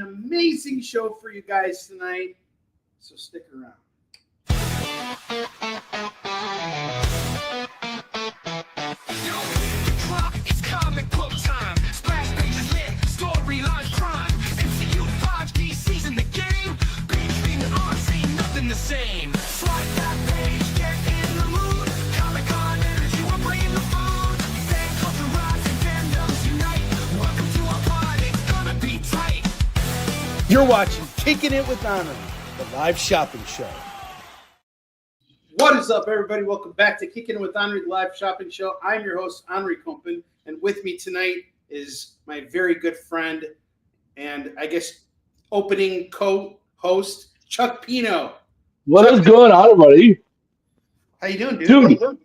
amazing show for you guys tonight, so stick around. It's comic book time. Splash pages lit, storylines prime. MCU 5D season the game. Being on, ain't nothing the same. Slide that page, get in the mood. Comic-Con energy, we're bringing the food. Fan culture rise and fandoms unite. Welcome to our pod, it's gonna be tight. You're watching Kickin It With Onrie, the live shopping show. What is up, everybody? Welcome back to Kickin It With Onrie, the live shopping show. I'm your host, Onrie Kompan, and with me tonight is my very good friend and I guess opening co-host, Chuck Pino. What is going on, buddy? How you doing, dude? Dude,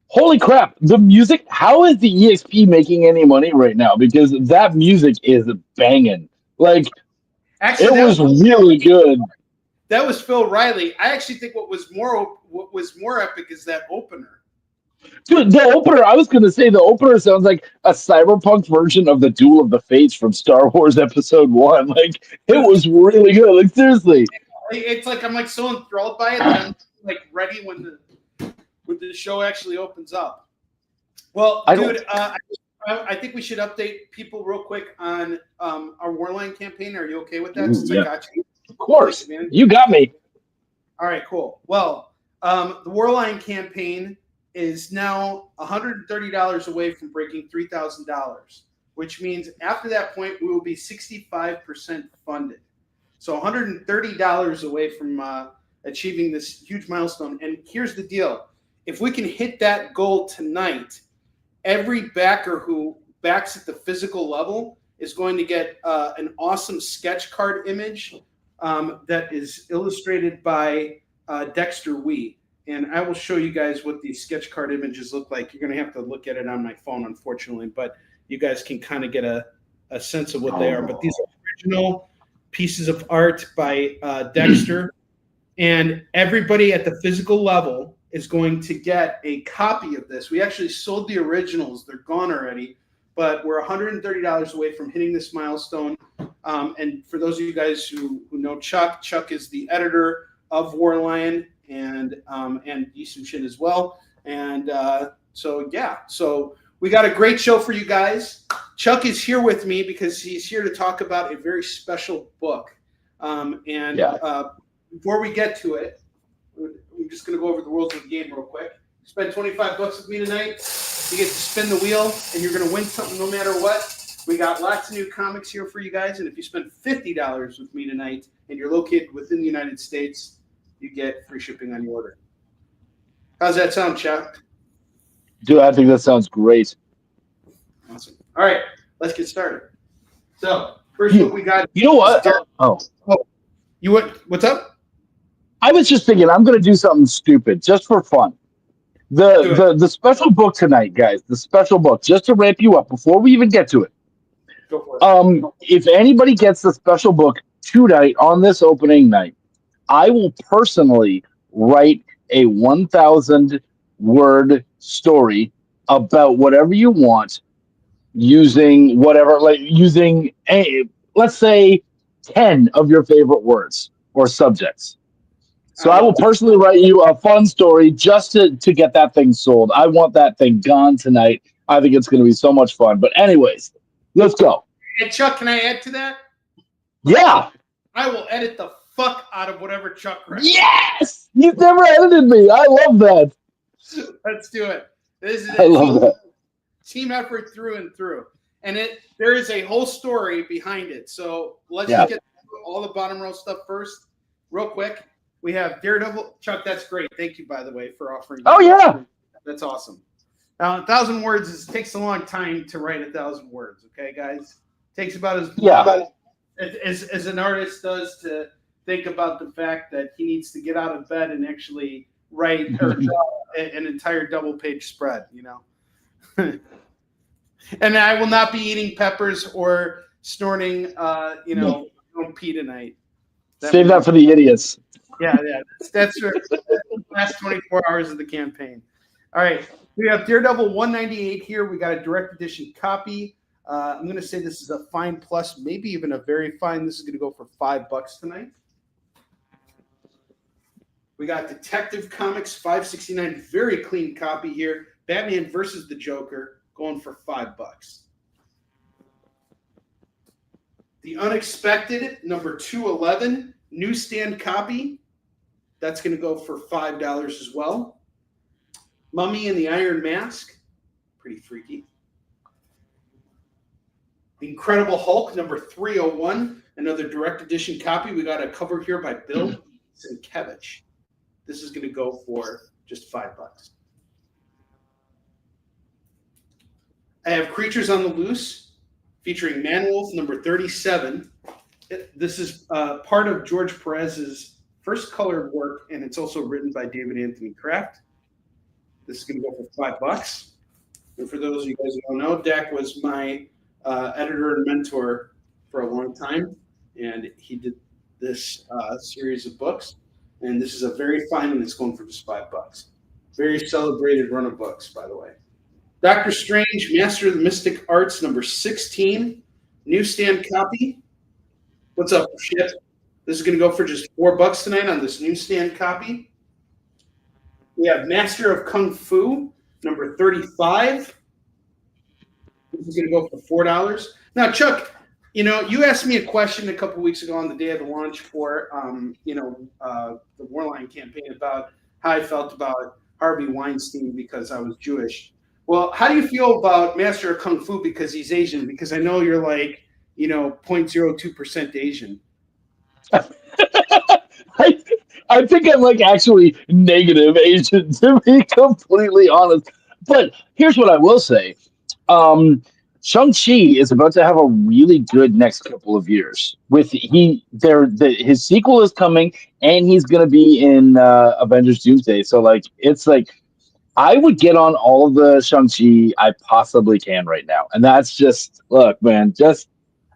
holy crap. The music, how is the EXP making any money right now? Because that music is banging. Like, Actually, it was really good. That was Phil Riley. I actually think what was more epic is that opener. Dude, the opener, I was going to say, the opener sounds like a cyberpunk version of the Duel of the Fates from Star Wars Episode 1. Like, it was really good. Like, seriously. It's like I'm like so enthralled by it that I'm like ready when the show actually opens up. Well, dude, I think we should update people real quick on our Warline campaign. Are you okay with that? Since Yeah. I got you. Of course. Man. You got me. All right, cool. Well, the Warline campaign is now $130 away from breaking $3,000, which means after that point, we will be 65% funded. So $130 away from achieving this huge milestone. And here's the deal. If we can hit that goal tonight, every backer who backs at the physical level is going to get an awesome sketch card image that is illustrated by Dexter Wee. And I will show you guys what these sketch card images look like. You're going to have to look at it on my phone, unfortunately, but you guys can kind of get a sense of what they are. But these are original pieces of art by Dexter. And everybody at the physical level is going to get a copy of this. We actually sold the originals. They're gone already. But we're $130 away from hitting this milestone. And for those of you guys who know Chuck is the editor of Warline and Easton Shin as well. And so we got a great show for you guys. Chuck is here with me because he's here to talk about a very special book. Before we get to it, we're just going to go over the rules of the game real quick. Spend $25 with me tonight. You get to spin the wheel, and you're going to win something no matter what. We got lots of new comics here for you guys, and if you spend $50 with me tonight and you're located within the United States, you get free shipping on your order. How's that sound, Chuck? Dude, I think that sounds great. Awesome. All right, let's get started. So, first what we got. You know what? What's up? I was just thinking I'm going to do something stupid just for fun. The special book tonight, guys, the special book, just to ramp you up before we even get to it. Go for it. If anybody gets the special book tonight on this opening night, I will personally write a 1,000-word story about whatever you want using whatever, let's say 10 of your favorite words or subjects. So I will personally write you a fun story just to get that thing sold. I want that thing gone tonight. I think it's going to be so much fun. But anyways, let's go. Hey, Chuck, can I add to that? Yeah. I will edit the fuck out of whatever Chuck writes. Yes! You've never edited me. I love that. Let's do it. This is I love that. Team effort through and through. And there is a whole story behind it. So let's just get all the bottom row stuff first, real quick. We have Daredevil. Chuck, that's great. Thank you, by the way, for offering. Oh, yeah. That's awesome. Now, 1,000 words takes a long time to write 1,000 words, okay, guys? Takes about as an artist does to think about the fact that he needs to get out of bed and actually write or draw an entire double-page spread, you know? And I will not be eating peppers or snorting, don't pee tonight. Save that for the idiots. Yeah. That's the last 24 hours of the campaign. All right. We have Daredevil 198 here. We got a direct edition copy. I'm going to say this is a fine plus, maybe even a very fine. This is going to go for $5 tonight. We got Detective Comics 569, very clean copy here. Batman versus the Joker, going for $5. The Unexpected, number 211, newsstand copy. That's going to go for $5 as well. Mummy and the Iron Mask, pretty freaky. The Incredible Hulk, number 301, another direct edition copy. We got a cover here by Bill Sienkiewicz. This is going to go for just $5. I have Creatures on the Loose, featuring Manwolf, number 37. This is part of George Perez's first colored work, and it's also written by David Anthony Kraft. This is going to go for $5. And for those of you guys who don't know, Dak was my editor and mentor for a long time, and he did this series of books. And this is a very fine one that's going for just $5. Very celebrated run of books, by the way. Doctor Strange, Master of the Mystic Arts, number 16, newsstand copy. What's up, shit? This is going to go for just $4 tonight on this newsstand copy. We have Master of Kung Fu, number 35. This is going to go for $4. Now, Chuck, you asked me a question a couple weeks ago on the day of the launch for, the Warline campaign about how I felt about Harvey Weinstein because I was Jewish. Well, how do you feel about Master of Kung Fu because he's Asian? Because I know you're like, 0.02% Asian. I think I'm like actually negative Asian, to be completely honest. But here's what I will say. Shang-Chi is about to have a really good next couple of years. His sequel is coming, and he's going to be in Avengers Doomsday. So it's like I would get on all of the Shang-Chi I possibly can right now, and that's just look, man.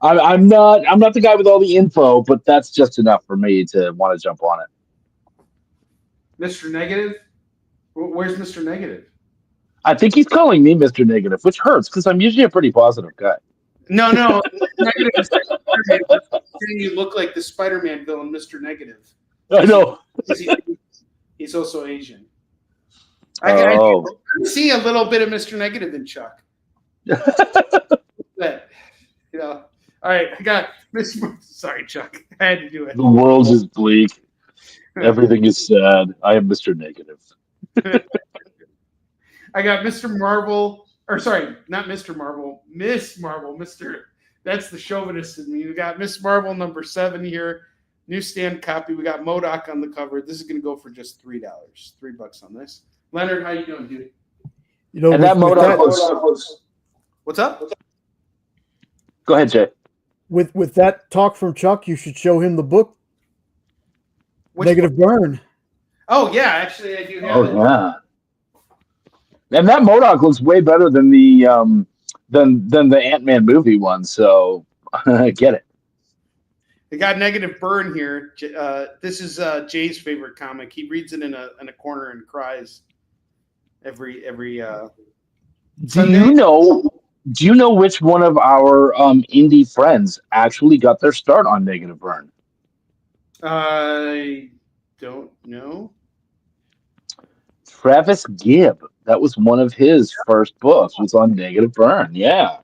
I'm not the guy with all the info, but that's just enough for me to want to jump on it. Mr. Negative, where's Mr. Negative? I think he's calling me Mr. Negative, which hurts because I'm usually a pretty positive guy. No. Negative is like saying you look like the Spider-Man villain, Mr. Negative. I know. He's also Asian. I see a little bit of Mr. Negative in Chuck. But, all right, I got Mr. Sorry, Chuck. I had to do it. The world is bleak. Everything is sad. I am Mr. Negative. I got Mr. Marvel, or sorry, not Mr. Marvel, Miss Marvel, that's the chauvinist in me. We got Miss Marvel number 7 here, newsstand copy. We got MODOK on the cover. This is going to go for just $3. $3 on this. Leonard, how you doing, dude? And that MODOK was... What's up? Go ahead, Jay. With that talk from Chuck, you should show him the book. Negative Burn. Oh yeah, actually I do have it. Yeah. And that MODOK looks way better than the Ant-Man movie one, so I get it. I got Negative Burn here. This is Jay's favorite comic. He reads it in a corner and cries every Sunday. Do you know which one of our indie friends actually got their start on Negative Burn? I don't know. Travis Gibb. That was one of his first books. Was on Negative Burn. Yeah.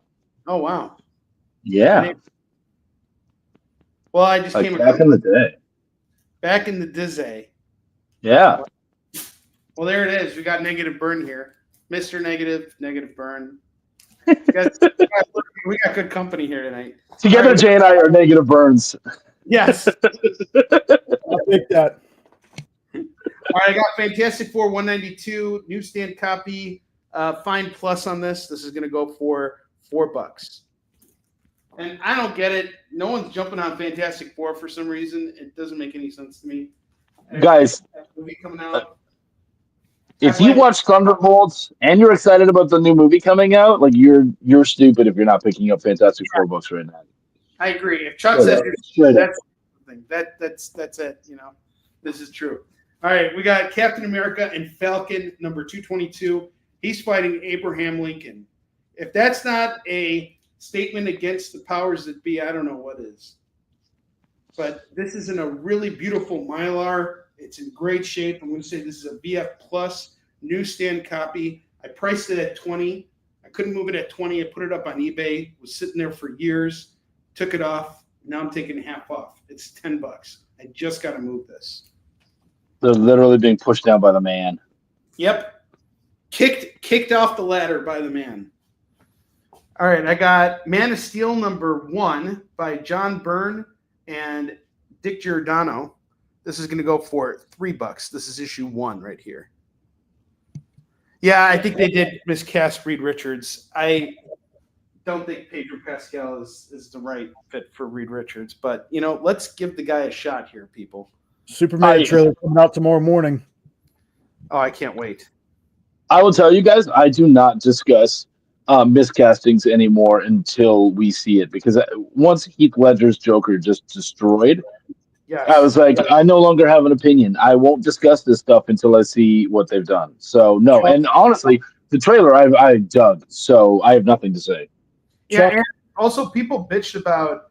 Oh wow. Yeah. Well, I just came back in the day. Back in the dizzy. Yeah. Well, there it is. We got Negative Burn here. Mr. Negative, Negative Burn. We got good company here tonight. Together, Jay and I are Negative Burns. Yes. I'll take that. All right, I got Fantastic Four 192 newsstand copy. Fine plus on this. This is going to go for $4. And I don't get it. No one's jumping on Fantastic Four for some reason. It doesn't make any sense to me. Guys, Movie coming out. If you watch Thunderbolts and you're excited about the new movie coming out, like you're stupid if you're not picking up Fantastic Four books right now. I agree. If Chuck says that's something, that's it. This is true. All right, we got Captain America and Falcon number 222. He's fighting Abraham Lincoln. If that's not a statement against the powers that be. I don't know what is. But this is in a really beautiful Mylar. It's in great shape. I'm going to say this is a VF Plus newsstand copy. I priced it at 20. I couldn't move it at 20. I put it up on eBay. It was sitting there for years. Took it off. Now I'm taking half off. It's $10. I just got to move this. They're literally being pushed down by the man. Yep. Kicked off the ladder by the man. All right, I got Man of Steel #1 by John Byrne and Dick Giordano. This is going to go for $3. This is issue 1 right here. Yeah, I think they did miscast Reed Richards. I don't think Pedro Pascal is the right fit for Reed Richards, but let's give the guy a shot here, people. Superman trailer coming out tomorrow morning. Oh, I can't wait. I will tell you guys, I do not discuss miscastings anymore until we see it, because once Heath Ledger's Joker just destroyed, I was like, I no longer have an opinion. I won't discuss this stuff until I see what they've done. So no, and honestly, the trailer I dug, so I have nothing to say. Yeah, and also people bitched about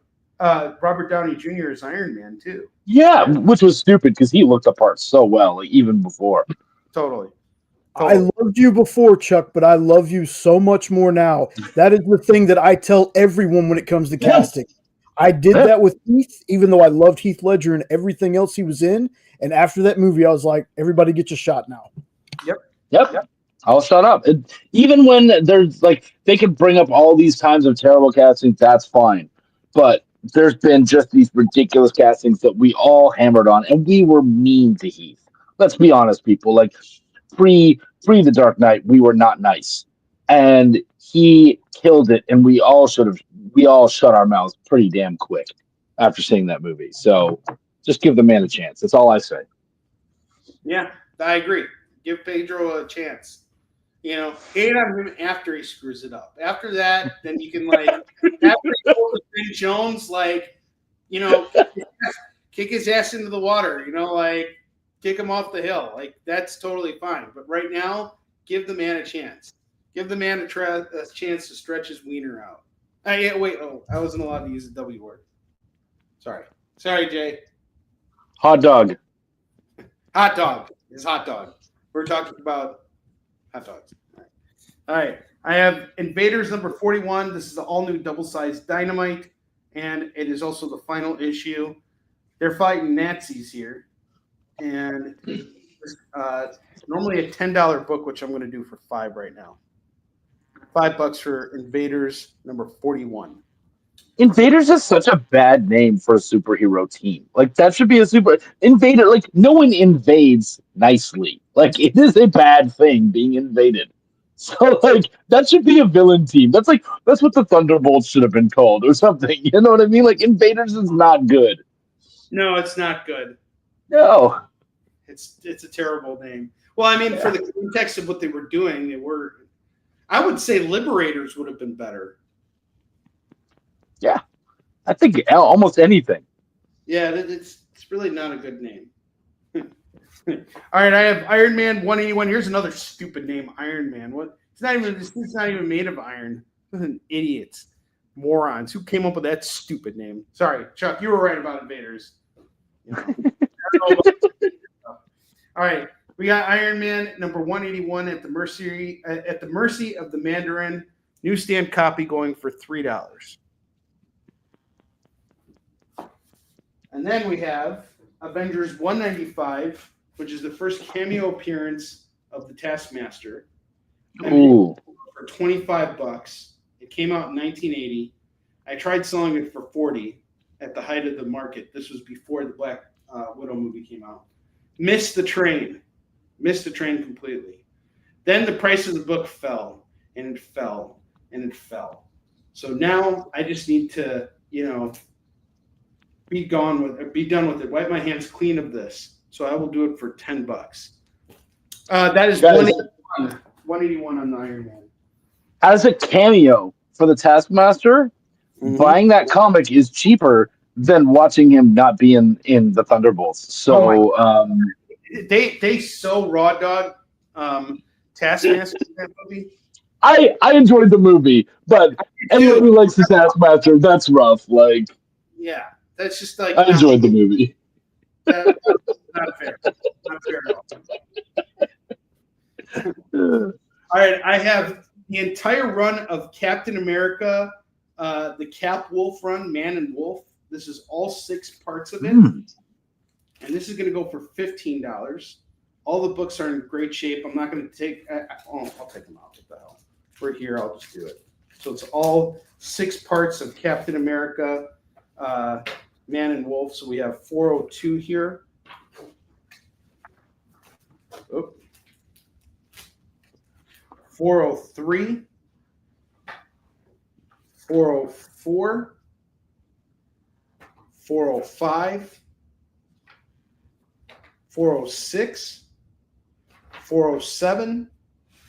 Robert Downey Jr. as Iron Man too. Yeah, which was stupid because he looked the part so well, like, even before. Totally. I loved you before, Chuck, but I love you so much more now. That is the thing that I tell everyone when it comes to casting. I did that with Heath, even though I loved Heath Ledger and everything else he was in. And after that movie, I was like, everybody get your shot now. Yep. I'll shut up. Even when there's they can bring up all these times of terrible casting, that's fine. But there's been just these ridiculous castings that we all hammered on, and we were mean to Heath. Let's be honest, people. Like, pre The Dark Knight, we were not nice. And he killed it, and we all shut our mouths pretty damn quick after seeing that movie. So just give the man a chance. That's all I say. Yeah, I agree. Give Pedro a chance. Hate on him after he screws it up. After that, then you can after he pulls the Ben Jones, kick his ass into the water. Kick him off the hill. That's totally fine. But right now, give the man a chance. Give the man a chance to stretch his wiener out. Wait. Oh, I wasn't allowed to use the W word. Sorry, Jay. Hot dog. Hot dog is hot dog. We're talking about hot dogs. All right. I have Invaders #41. This is the all-new double-sized Dynamite, and it is also the final issue. They're fighting Nazis here, and normally a $10 book, which I'm going to do for $5 right now. $5 for Invaders #41. Invaders is such a bad name for a superhero team. That should be a Invader. No one invades nicely. It is a bad thing being invaded. So that should be a villain team. That's what the Thunderbolts should have been called or something. You know what I mean? Invaders is not good. No, it's not good. No. It's a terrible name. Well, for the context of what they were doing, I would say Liberators would have been better. Yeah. I think almost anything. Yeah, it's really not a good name. All right, I have Iron Man 181. Here's another stupid name, Iron Man. What? This thing's not even made of iron. Idiots, morons. Who came up with that stupid name? Sorry, Chuck, you were right about Invaders. All right, we got Iron Man #181 at the mercy of the Mandarin. Newsstand copy going for $3. And then we have Avengers 195, which is the first cameo appearance of the Taskmaster. Ooh. For $25. It came out in 1980. I tried selling it for $40 at the height of the market. This was before the Black Widow movie came out. Missed the train completely. Then the price of the book fell, and it fell, and it fell. So now I just need to, be done with it. Wipe my hands clean of this. So I will do it for $10. That is 181 on the Iron Man. As a cameo for the Taskmaster, buying that comic is cheaper than watching him not be in the Thunderbolts. So they so raw dog Taskmaster in that movie. I enjoyed the movie, but anyone who likes the Taskmaster, that's rough. Like, Yeah, that's just like I enjoyed the movie. not fair. Not fair at all. All right, I have the entire run of Captain America, the Cap Wolf run, Man and Wolf. This is all 6 parts of it, and this is going to go for $15. All the books are in great shape. I'm not going to take. I'll take them out. What the hell? We're here. I'll just do it. So it's all 6 parts of Captain America, Man and Wolf. So we have 402 here. Oh. 403, 404, 405, 406, 407,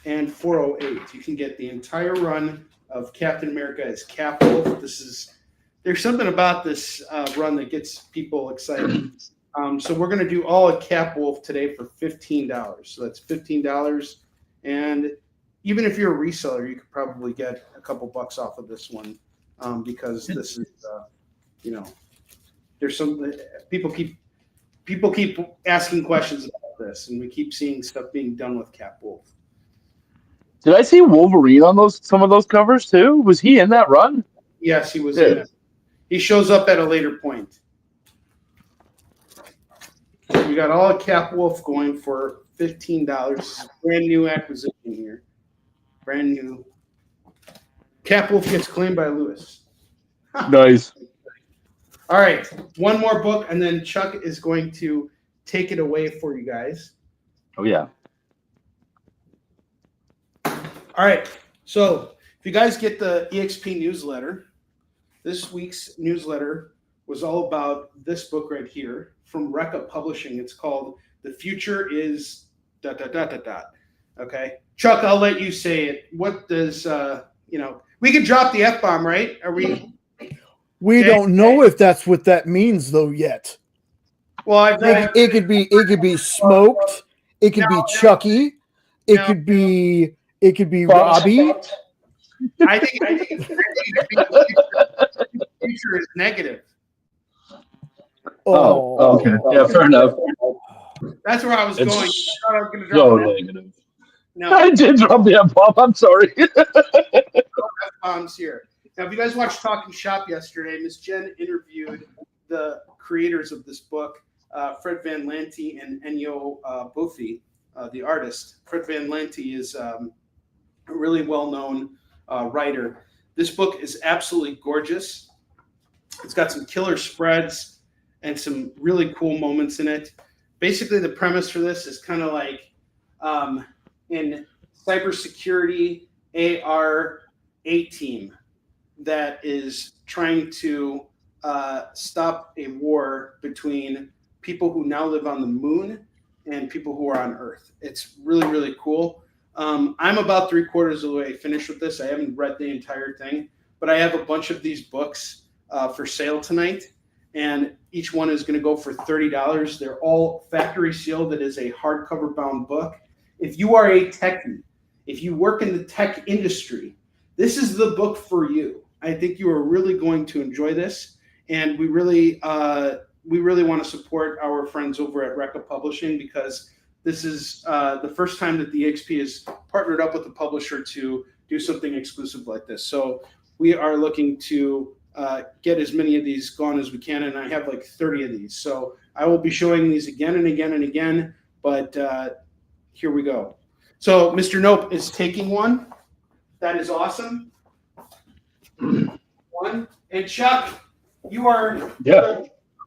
and 408. You can get the entire run of Captain America as Cap Wolf. There's something about this run that gets people excited. So we're going to do all of Cap Wolf today for $15. So that's $15. And even if you're a reseller, you could probably get a couple bucks off of this one because this is, there's some people keep asking questions about this, and we keep seeing stuff being done with Cap Wolf. Did I see Wolverine on some of those covers too? Was he in that run? Yes, he was in it. He shows up at a later point. We got all of Cap Wolf going for $15. Brand new acquisition here. Brand new. Cap Wolf gets claimed by Lewis. Nice. All right, one more book, and then Chuck is going to take it away for you guys. Oh yeah. All right, so if you guys get the EXP newsletter, this week's newsletter was all about this book right here from Recca Publishing. It's called "The Future Is." Okay, Chuck, I'll let you say it. What does we could drop the F-bomb, right? Are we? We don't know if that's what that means though yet. Well, it could be smoked. It could be Chucky. It could be Robbie. I think the future is negative. Oh, okay. Yeah, fair enough. That's where I was going. I thought I was going to So drop negative. No, I did drop the F-bomb. I'm sorry. F-bombs here. Now, if you guys watched Talking Shop yesterday, Miss Jen interviewed the creators of this book, Fred Van Lante and Ennio Buffy, the artist. Fred Van Lante is a really well-known writer. This book is absolutely gorgeous. It's got some killer spreads and some really cool moments in it. Basically, the premise for this is kind of like in cybersecurity AR 8 team that is trying to stop a war between people who now live on the moon and people who are on Earth. It's really, really cool. I'm about 3/4 of the way finished with this. I haven't read the entire thing, but I have a bunch of these books for sale tonight, and each one is going to go for $30. They're all factory sealed. It is a hardcover bound book. If you are a techie, if you work in the tech industry, this is the book for you. I think you are really going to enjoy this, and we really want to support our friends over at Recca Publishing because this is the first time that the EXP has partnered up with a publisher to do something exclusive like this. So we are looking to get as many of these gone as we can, and I have like 30 of these. So I will be showing these again and again and again, but here we go. So Mr. Nope is taking one. That is awesome. One. And Chuck, you are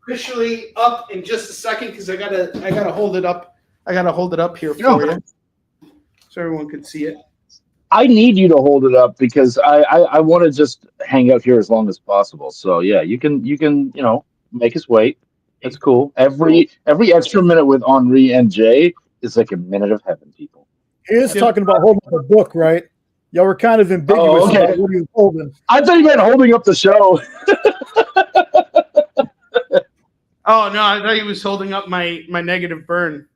officially up in just a second because I gotta hold it up. I gotta hold it up here for you so everyone can see it. I need you to hold it up because I want to just hang out here as long as possible. So yeah, you can make us wait. It's cool. Every extra minute with Onrie and Jay is like a minute of heaven, people. He is talking about holding up a book, right? Y'all were kind of ambiguous about what he was holding. I thought you meant holding up the show. Oh no, I thought he was holding up my negative burn.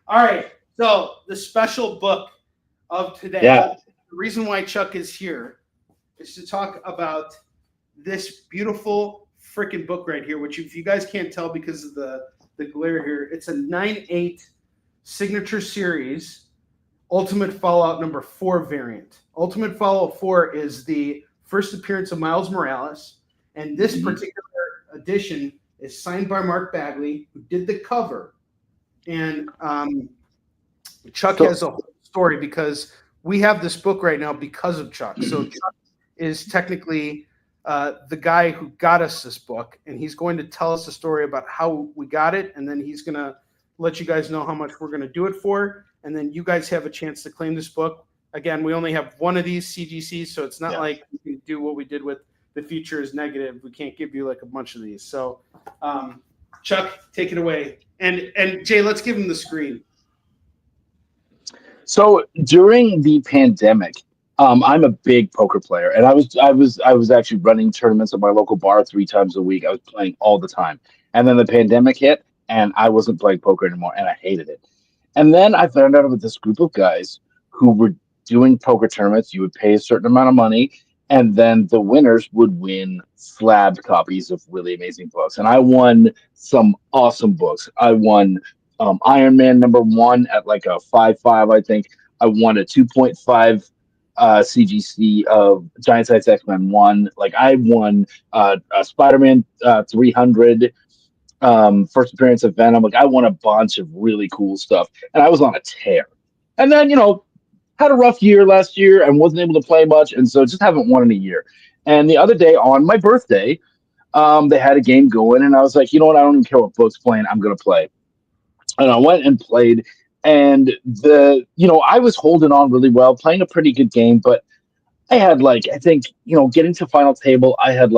All right. So the special book of today. Yeah. The reason why Chuck is here is to talk about this beautiful freaking book right here, which if you guys can't tell because of the glare here, it's a 9/8 signature series Ultimate Fallout number 4 variant. Ultimate Fallout 4 is the first appearance of Miles Morales, and this particular edition is signed by Mark Bagley, who did the cover. And Chuck has a whole story because we have this book right now because of Chuck. So Chuck is technically the guy who got us this book, and he's going to tell us a story about how we got it, and then he's going to let you guys know how much we're going to do it for, and then you guys have a chance to claim this book. Again, we only have one of these CGCs, so it's not like we can do what we did with the future is negative. We can't give you like a bunch of these. So, Chuck, take it away, and Jay, let's give him the screen. So during the pandemic, I'm a big poker player, and I was actually running tournaments at my local bar 3 times a week. I was playing all the time, and then the pandemic hit, and I wasn't playing poker anymore, and I hated it. And then I found out about this group of guys who were doing poker tournaments. You would pay a certain amount of money, and then the winners would win slabbed copies of really amazing books. And I won some awesome books. I won Iron Man #1 at like a 5.5, I think. I won a 2.5 CGC of Giant Size X-Men 1. Like I won Spider-Man 300. First appearance of Venom. Like I won a bunch of really cool stuff, and I was on a tear. And then had a rough year last year and wasn't able to play much, and so just haven't won in a year. And the other day on my birthday, they had a game going, and I was like, you know what? I don't even care what book's playing. I'm gonna play. And I went and played, and I was holding on really well, playing a pretty good game, but I had I think getting to final table, I had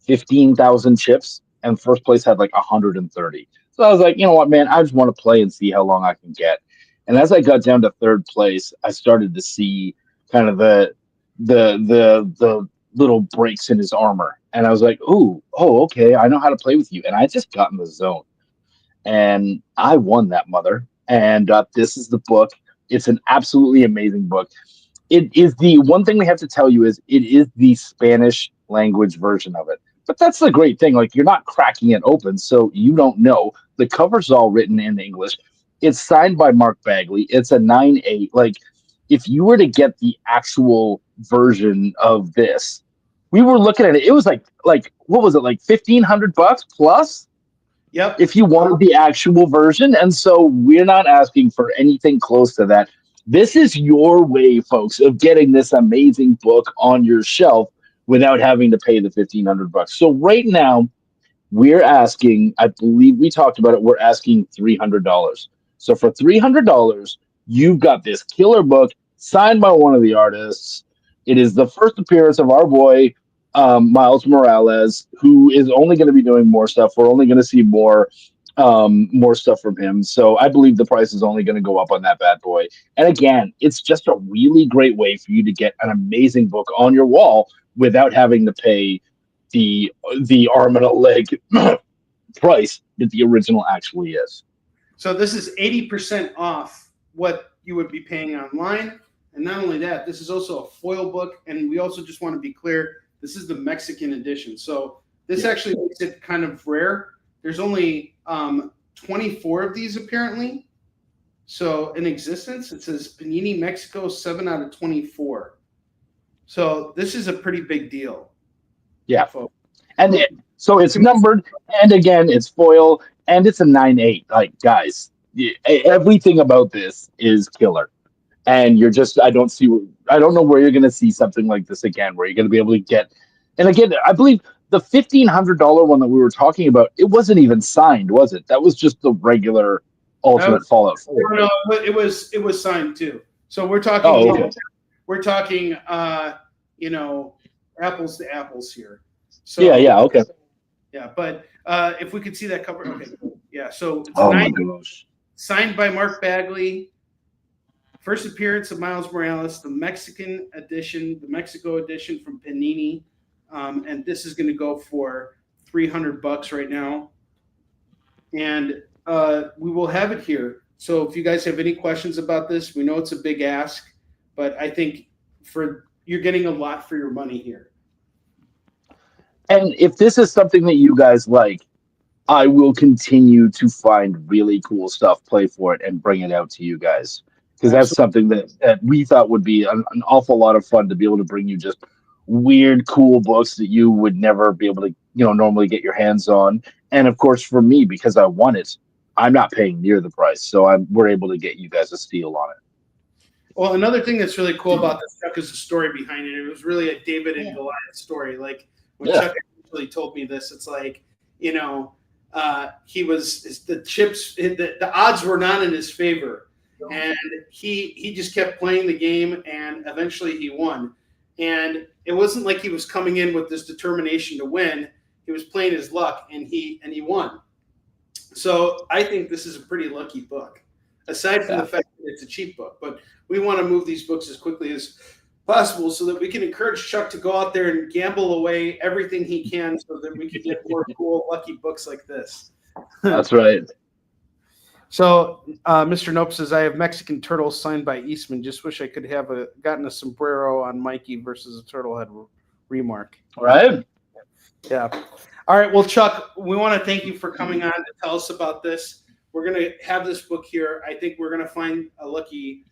15,000 chips, and first place had 130. So I was like, you know what, man, I just want to play and see how long I can get. And as I got down to third place, I started to see kind of the little breaks in his armor, and I was like, okay, I know how to play with you. And I just got in the zone, and I won that mother. And this is the book. It's an absolutely amazing book. It is the one thing we have to tell you is it is the Spanish language version of it. But that's the great thing. You're not cracking it open, so you don't know. The cover's all written in English. It's signed by Mark Bagley. It's a 9/8. If you were to get the actual version of this, we were looking at it. It was like what was it, $1,500 plus? Yep. If you wanted the actual version. And so we're not asking for anything close to that. This is your way, folks, of getting this amazing book on your shelf without having to pay the $1,500. So right now, we're asking, I believe we talked about it, we're asking $300. So for $300, you've got this killer book signed by one of the artists. It is the first appearance of our boy, Miles Morales, who is only going to be doing more stuff. We're only going to see more stuff from him. So I believe the price is only going to go up on that bad boy. And again, it's just a really great way for you to get an amazing book on your wall without having to pay the arm and a leg price that the original actually is. So this is 80% off what you would be paying online. And not only that, this is also a foil book. And we also just want to be clear, this is the Mexican edition. So this actually makes it kind of rare. There's only 24 of these apparently. So in existence, it says Panini Mexico 7 out of 24. So this is a pretty big deal. Yeah. Folks. And so it's numbered, and again, it's foil, and it's a 9/8. Guys, everything about this is killer. And I don't know where you're going to see something like this again, where you're going to be able to get. And again, I believe the $1,500 one that we were talking about, it wasn't even signed, was it? That was just the regular Ultimate Fallout 4. No, it was signed too. So we're talking. Oh, okay. We're talking. Apples to apples here. So Yeah. Okay. Yeah, but if we could see that cover, okay. Yeah. So it's my gosh. Signed by Mark Bagley. First appearance of Miles Morales, the Mexican edition, the Mexico edition from Panini, and this is going to go for $300 right now. And we will have it here. So if you guys have any questions about this, we know it's a big ask, but I think you're getting a lot for your money here. And if this is something that you guys like, I will continue to find really cool stuff, play for it, and bring it out to you guys. Because that's something that we thought would be an awful lot of fun to be able to bring you just weird, cool books that you would never be able to, normally get your hands on. And of course, for me, because I want it, I'm not paying near the price. So we're able to get you guys a steal on it. Well, another thing that's really cool about this, Chuck, is the story behind it. It was really a David and Goliath story. Like when Chuck actually told me this, it's like, he was the odds were not in his favor, and he just kept playing the game, and eventually he won. And it wasn't like he was coming in with this determination to win. He was playing his luck, and he won. So I think this is a pretty lucky book, aside from the fact that it's a cheap book. But we want to move these books as quickly as possible so that we can encourage Chuck to go out there and gamble away everything he can so that we can get more cool, lucky books like this. That's right. So Mr. Nope says, I have Mexican turtles signed by Eastman. Just wish I could have gotten a sombrero on Mikey versus a turtle head remark. All right. Yeah. All right. Well, Chuck, we want to thank you for coming on to tell us about this. We're going to have this book here. I think we're going to find a lucky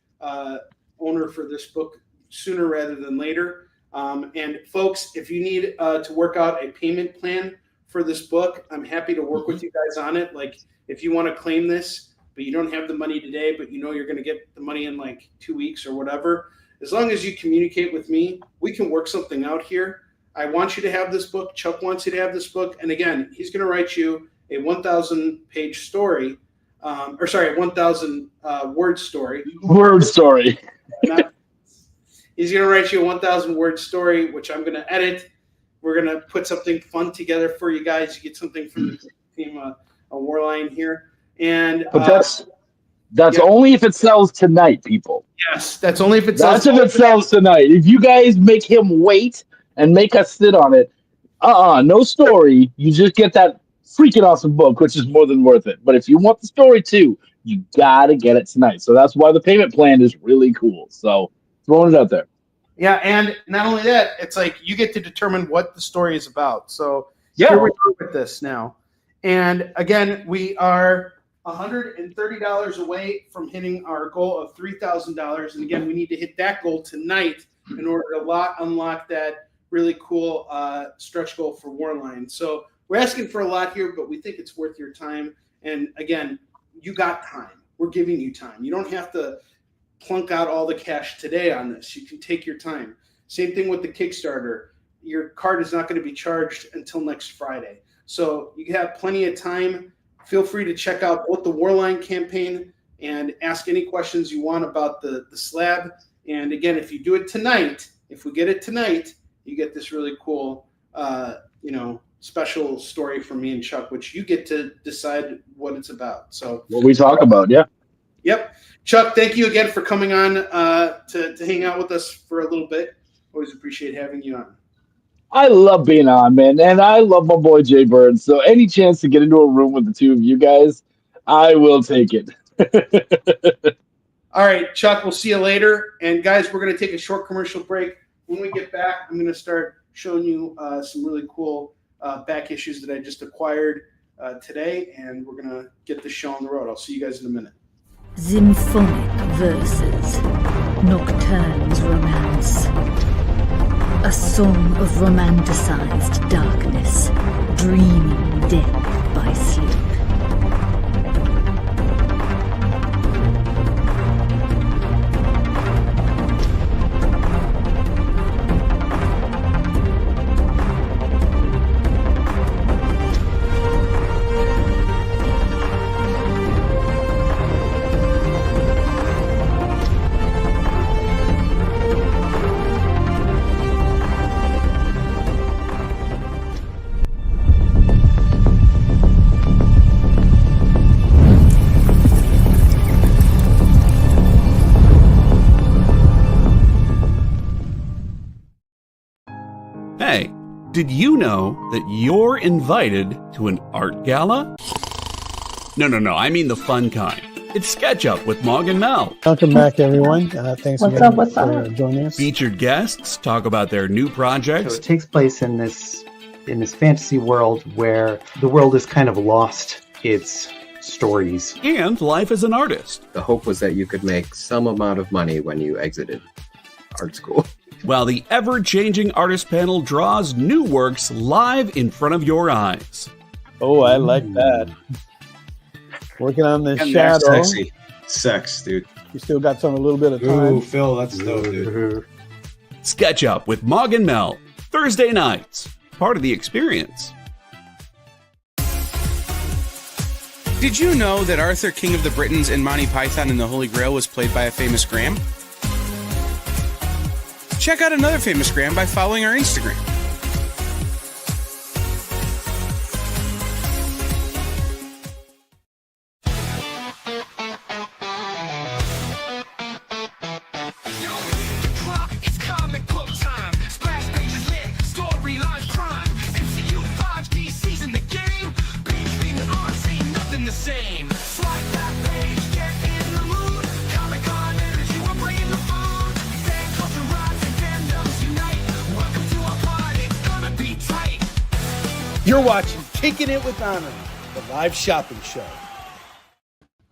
owner for this book sooner rather than later. And folks, if you need to work out a payment plan for this book, I'm happy to work with you guys on it. Like if you want to claim this, but you don't have the money today, but you're going to get the money in like 2 weeks or whatever, as long as you communicate with me, we can work something out here. I want you to have this book. Chuck wants you to have this book. And again, he's going to write you a 1,000-page story, 1,000 word story. Word story. He's going to write you a 1,000-word story, which I'm going to edit. We're going to put something fun together for you guys. You get something from the team, a Warline here. And but that's only if it sells tonight, people. Yes, that's only if it sells. That's if it sells tonight. If you guys make him wait and make us sit on it, no story. You just get that freaking awesome book, which is more than worth it. But if you want the story too, you got to get it tonight. So that's why the payment plan is really cool. So throwing it out there. Yeah, and not only that, it's like you get to determine what the story is about. So yeah, here we go with this now. And again, we are $130 away from hitting our goal of $3,000. And again, we need to hit that goal tonight in order to unlock that really cool stretch goal for Warline. So we're asking for a lot here, but we think it's worth your time. And again, you got time. We're giving you time. You don't have to plunk out all the cash today on this. You can take your time. Same thing with the Kickstarter. Your card is not going to be charged until next Friday. So you have plenty of time. Feel free to check out both the Warline campaign and ask any questions you want about the slab. And again, if you do it tonight, if we get it tonight, you get this really cool, special story from me and Chuck, which you get to decide what it's about. So what we talk about, yeah. Yep. Chuck, thank you again for coming on to hang out with us for a little bit. Always appreciate having you on. I love being on, man, and I love my boy Jay Bird. So any chance to get into a room with the two of you guys, I will take it. All right, Chuck, we'll see you later. And guys, we're going to take a short commercial break. When we get back, I'm going to start showing you some really cool back issues that I just acquired today, and we're going to get this show on the road. I'll see you guys in a minute. Symphonic verses, Nocturne's romance. A song of romanticized darkness, dreaming death by sleep. Did you know that you're invited to an art gala? No, I mean the fun kind. It's SketchUp with Mog and Mel. Welcome back, everyone. Thanks What's again up, what's for up? joining us. Featured guests talk about their new So projects. it takes place in this fantasy world where the world has kind of lost its stories. And life as an artist. The hope was that you could make some amount of money when you exited art school. While the ever-changing artist panel draws new works live in front of your eyes. Oh, I like that. Working on the And shadow. that's sexy. Sex, dude. You still got a little bit of time. Ooh, Phil, that's dope, dude. SketchUp with Mog and Mel. Thursday nights. Part of the experience. Did you know that Arthur, King of the Britons, in Monty Python and the Holy Grail was played by a famous Graham? Check out another famous Graham by following our Instagram. It's comic book time. Splash pages lit, storylines prime. MCU 5D season the game. Being on, ain't nothing the same. Slide that page, get in the mood. Comic-Con energy, we're bringing the food. Fan culture rise and fandoms unite. Welcome to our party, it's gonna be tight. You're watching Kickin It With Onrie, the live shopping show.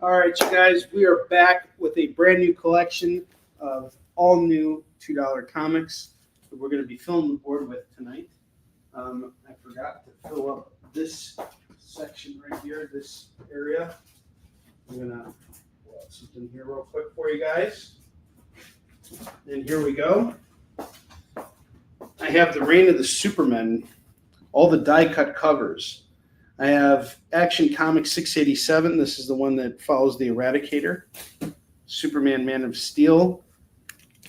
All right, you guys, we are back with a brand new collection of all new $2 comics that we're going to be filling the board with tonight. I forgot to fill up this section right here, this area. I'm going to pull out something here real quick for you guys. And here we go. I have the Reign of the Supermen, all the die-cut covers. I have Action Comics 687. This is the one that follows the Eradicator. Superman Man of Steel.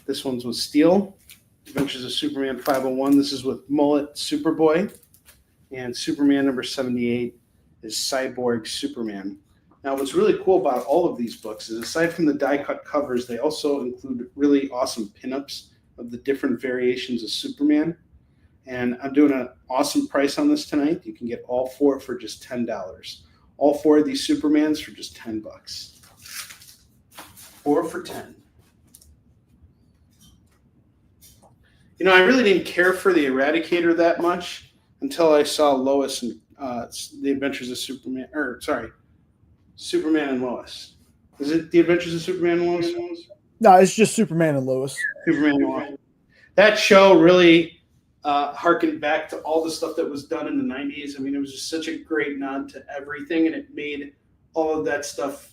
This one's with Steel. Adventures of Superman 501. This is with Mullet Superboy. And Superman number 78 is Cyborg Superman. Now, what's really cool about all of these books is aside from the die-cut covers, they also include really awesome pinups of the different variations of Superman. And I'm doing an awesome price on this tonight. You can get all four for just $10. All four of these Supermans for just $10. 4 for 10. You know, I really didn't care for the Eradicator that much until I saw Lois and The Adventures of Superman, Superman and Lois. Is it The Adventures of Superman and Lois? No, it's just Superman and Lois. Superman and Lois. That show really harkened back to all the stuff that was done in the 90s. I mean, it was just such a great nod to everything, and it made all of that stuff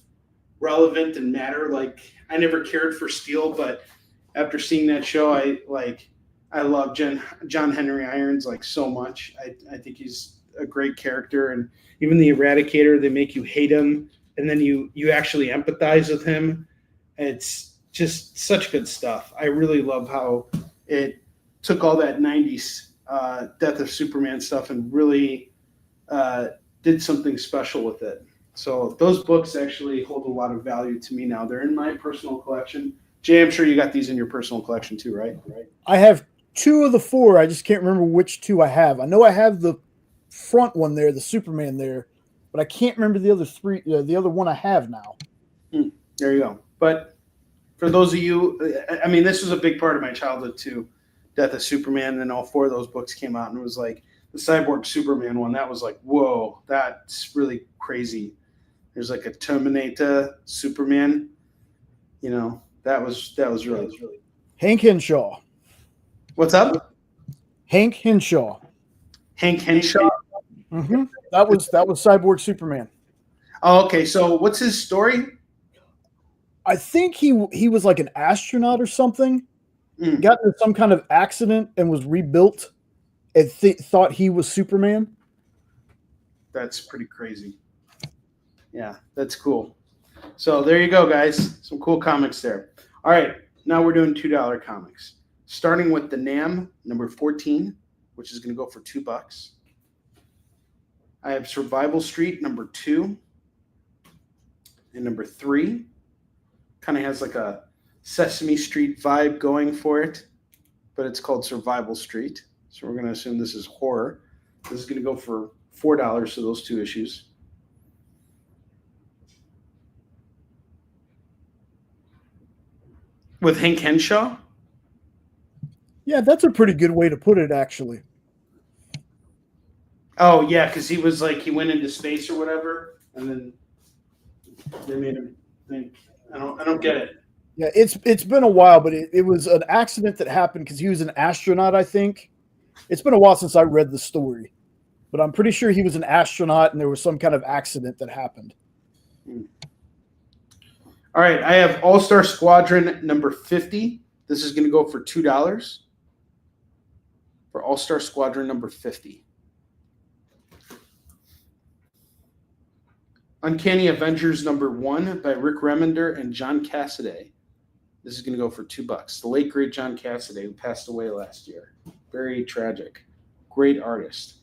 relevant and matter. Like, I never cared for Steel, but after seeing that show, I love John Henry Irons like so much. I think he's a great character, and even the Eradicator, they make you hate him, and then you actually empathize with him. It's just such good stuff. I really love how it took all that 90s Death of Superman stuff and really did something special with it. So those books actually hold a lot of value to me now. They're in my personal collection. Jay, I'm sure you got these in your personal collection too, right? I have 2 of the 4. I just can't remember which 2 I have. I know I have the front one there, the Superman there, but I can't remember the other 3. The other one I have now. There you go. But for those of you, I mean, this was a big part of my childhood too. Death of Superman, and all 4 of those books came out, and it was like the Cyborg Superman one. That was like, whoa, that's really crazy. There's like a Terminator Superman. You know, that was really. Hank Henshaw. What's up? Hank Henshaw. Hank Henshaw. Mm-hmm. That was Cyborg Superman. Oh, okay. So what's his story? I think he was like an astronaut or something. Got into some kind of accident and was rebuilt and thought he was Superman. That's pretty crazy. Yeah, that's cool. So there you go, guys. Some cool comics there. All right, now we're doing $2 comics. Starting with the Nam, number 14, which is going to go for $2. I have Survival Street, number 2. And number 3 kind of has like a Sesame Street vibe going for it, but it's called Survival Street. So we're going to assume this is horror. This is going to go for $4 for those 2 issues. With Hank Henshaw? Yeah, that's a pretty good way to put it, actually. Oh yeah, because he was like he went into space or whatever, and then they made him think. I don't get it. Yeah, it's been a while, but it was an accident that happened because he was an astronaut, I think. It's been a while since I read the story, but I'm pretty sure he was an astronaut and there was some kind of accident that happened. All right, I have All-Star Squadron number 50. This is going to go for $2 for All-Star Squadron number 50. Uncanny Avengers number 1 by Rick Remender and John Cassaday. This is going to go for $2. The late, great John Cassaday, who passed away last year. Very tragic. Great artist.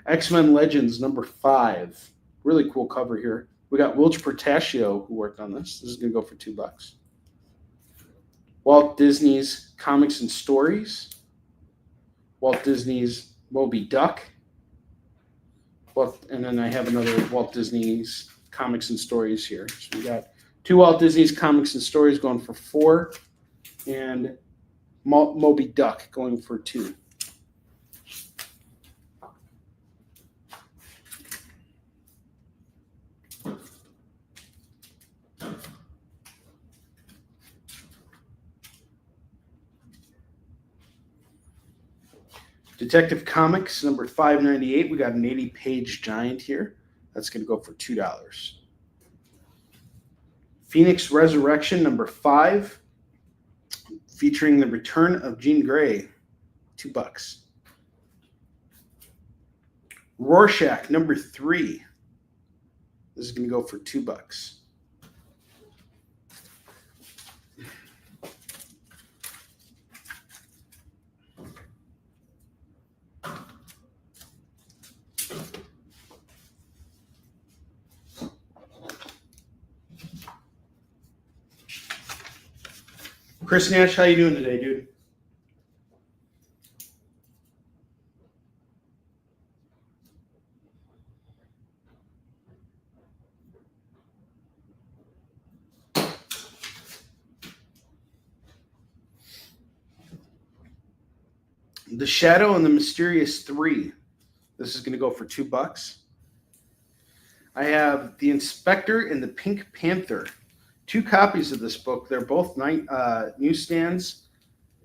X-Men Legends number 5. Really cool cover here. We got Wilch Portaccio, who worked on this. This is going to go for $2. Walt Disney's Comics and Stories. Walt Disney's Moby Duck. And then I have another Walt Disney's Comics and Stories here. So we got 2 Walt Disney's Comics and Stories going for $4, and Moby Duck going for $2. Detective Comics number 598. We got an 80-page giant here. That's going to go for $2. Phoenix Resurrection number 5, featuring the return of Jean Grey, $2. Rorschach number 3. This is going to go for $2. Chris Nash, how you doing today, dude? The Shadow and the Mysterious 3. This is going to go for $2. I have The Inspector and the Pink Panther. 2 copies of this book. They're both newsstands,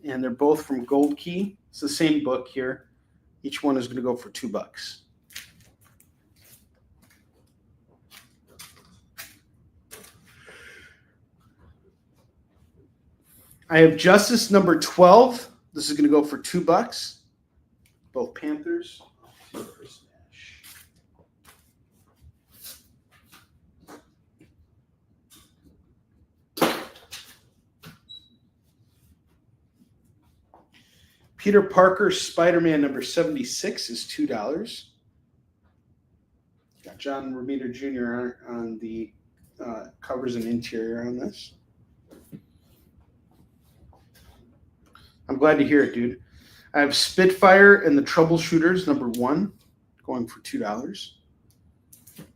and they're both from Gold Key. It's the same book here. Each one is going to go for $2. I have Justice number 12. This is going to go for $2. Both Panthers. Peter Parker's Spider-Man number 76 is $2. Got John Romita Jr. on the covers and interior on this. I'm glad to hear it, dude. I have Spitfire and the Troubleshooters number 1 going for $2.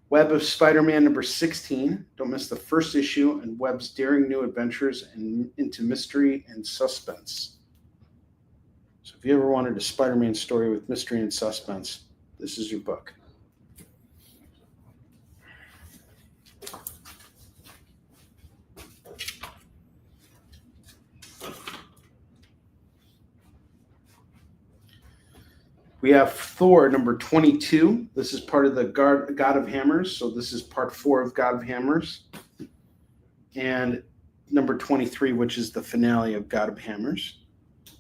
Web of Spider-Man number 16. Don't miss the first issue and Web's daring new adventures into mystery and suspense. So if you ever wanted a Spider-Man story with mystery and suspense, this is your book. We have Thor number 22. This is part of the God of Hammers. So this is part 4 of God of Hammers. And number 23, which is the finale of God of Hammers.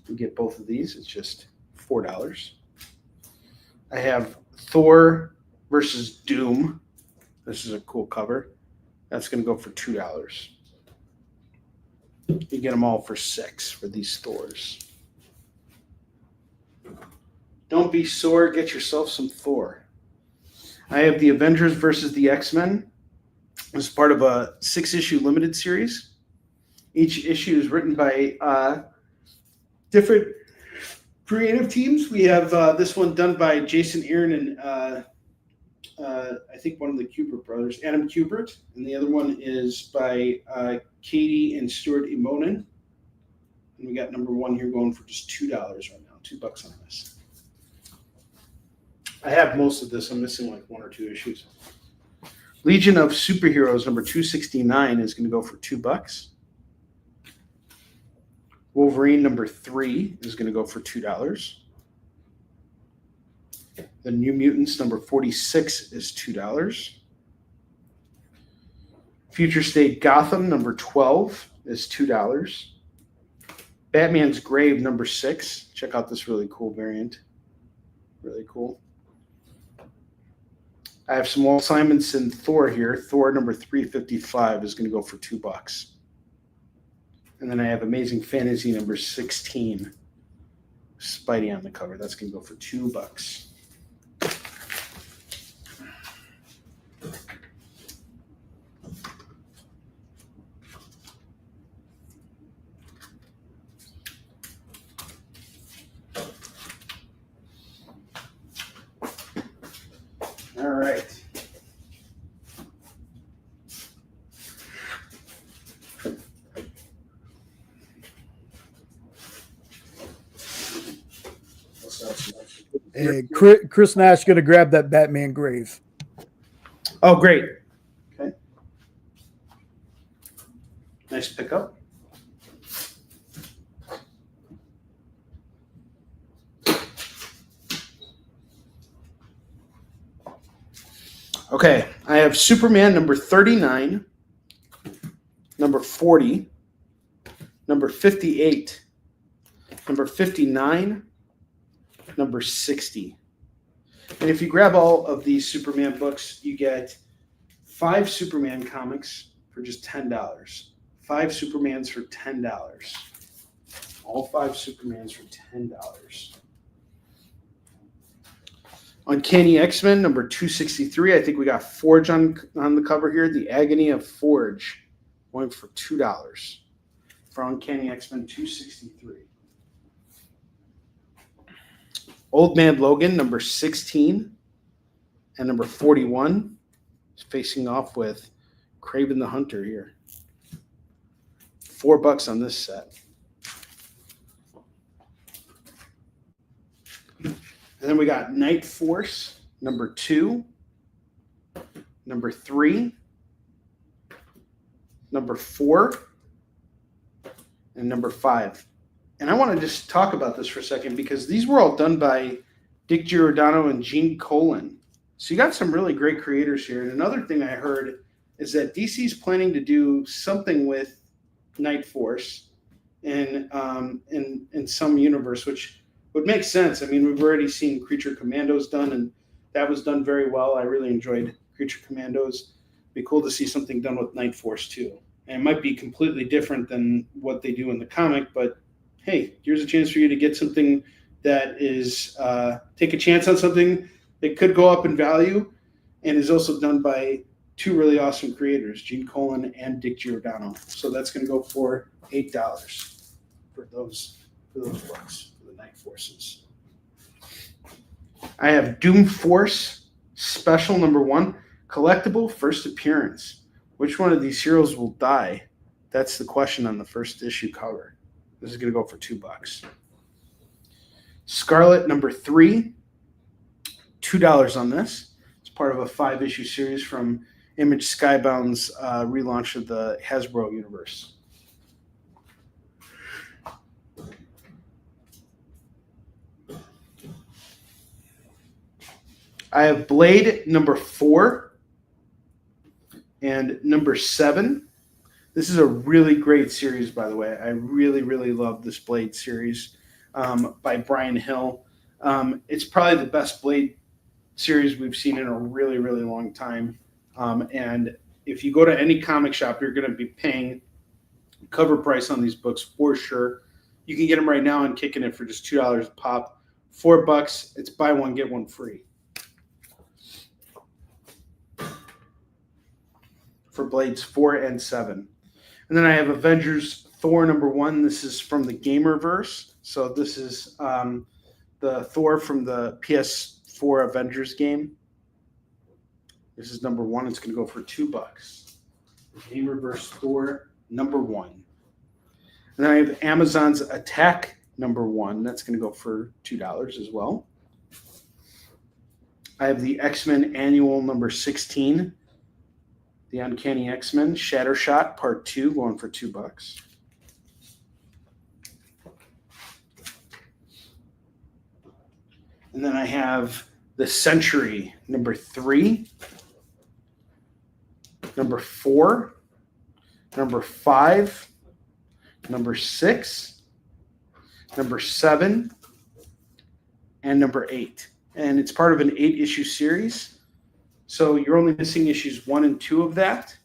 We get both of these. It's just $4. I have Thor versus Doom. This is a cool cover. That's going to go for $2. You get them all for $6 for these Thors. Don't be sore. Get yourself some Thor. I have the Avengers versus the X-Men. This is part of a 6-issue limited series. Each issue is written by different creative teams. We have this one done by Jason Aaron and I think one of the Kubert brothers, Adam Kubert, and the other one is by Katie and Stuart Imonen. And we got number 1 here going for just $2 right now. $2 on this. I have most of this. I'm missing like 1 or 2 issues. Legion of Superheroes number 269 is going to go for $2. Wolverine number 3 is going to go for $2. The New Mutants number 46 is $2. Future State Gotham number 12 is $2. Batman's Grave number 6. Check out this really cool variant. Really cool. I have some Walt Simonson Thor here. Thor number 355 is going to go for $2. And then I have Amazing Fantasy number 16. Spidey on the cover. That's going to go for $2. All right. Hey, Chris Nash going to grab that Batman Grave. Oh, great. Okay. Nice pickup. Okay, I have Superman number 39, number 40, number 58, number 59, number 60. And if you grab all of these Superman books, you get 5 Superman comics for just $10. 5 Supermans for $10. All 5 Supermans for $10. Uncanny X-Men number 263. I think we got Forge on the cover here. The Agony of Forge going for $2 for Uncanny X-Men 263. Old Man Logan number 16 and number 41 is facing off with Kraven the Hunter here. $4 on this set. And then we got Night Force, number 2, number 3, number 4, and number 5. And I want to just talk about this for a second because these were all done by Dick Giordano and Gene Colan. So you got some really great creators here. And another thing I heard is that DC's planning to do something with Night Force in some universe, which would make sense. I mean, we've already seen Creature Commandos done, and that was done very well. I really enjoyed Creature Commandos. It'd be cool to see something done with Night Force too. And it might be completely different than what they do in the comic, but hey, here's a chance for you to get something that is take a chance on something that could go up in value and is also done by 2 really awesome creators, Gene Colan and Dick Giordano. So that's going to go for $8 for those books. Night Forces. I have Doom Force Special number 1, collectible first appearance. Which one of these heroes will die? That's the question on the first issue cover. This is going to go for $2. Scarlet number 3, $2 on this. It's part of a 5-issue series from Image Skybound's relaunch of the Hasbro universe. I have Blade number 4 and number 7. This is a really great series, by the way. I really, really love this Blade series by Brian Hill. It's probably the best Blade series we've seen in a really, really long time. And if you go to any comic shop, you're going to be paying cover price on these books for sure. You can get them right now on Kickin It for just $2 a pop. $4. It's buy one, get one free. For Blades 4 and 7. And then I have Avengers Thor number 1. This is from the Gamerverse. So this is the Thor from the PS4 Avengers game. This is number 1. It's going to go for $2. The Gamerverse Thor number 1. And then I have Amazon's Attack #1. That's going to go for $2 as well. I have the X-Men Annual #16. The Uncanny X-Men Shattershot Part 2 going for $2. And then I have the Century #3, #4, #5, #6, #7, and #8. And it's part of an 8-issue series. So you're only missing issues 1 and 2 of that.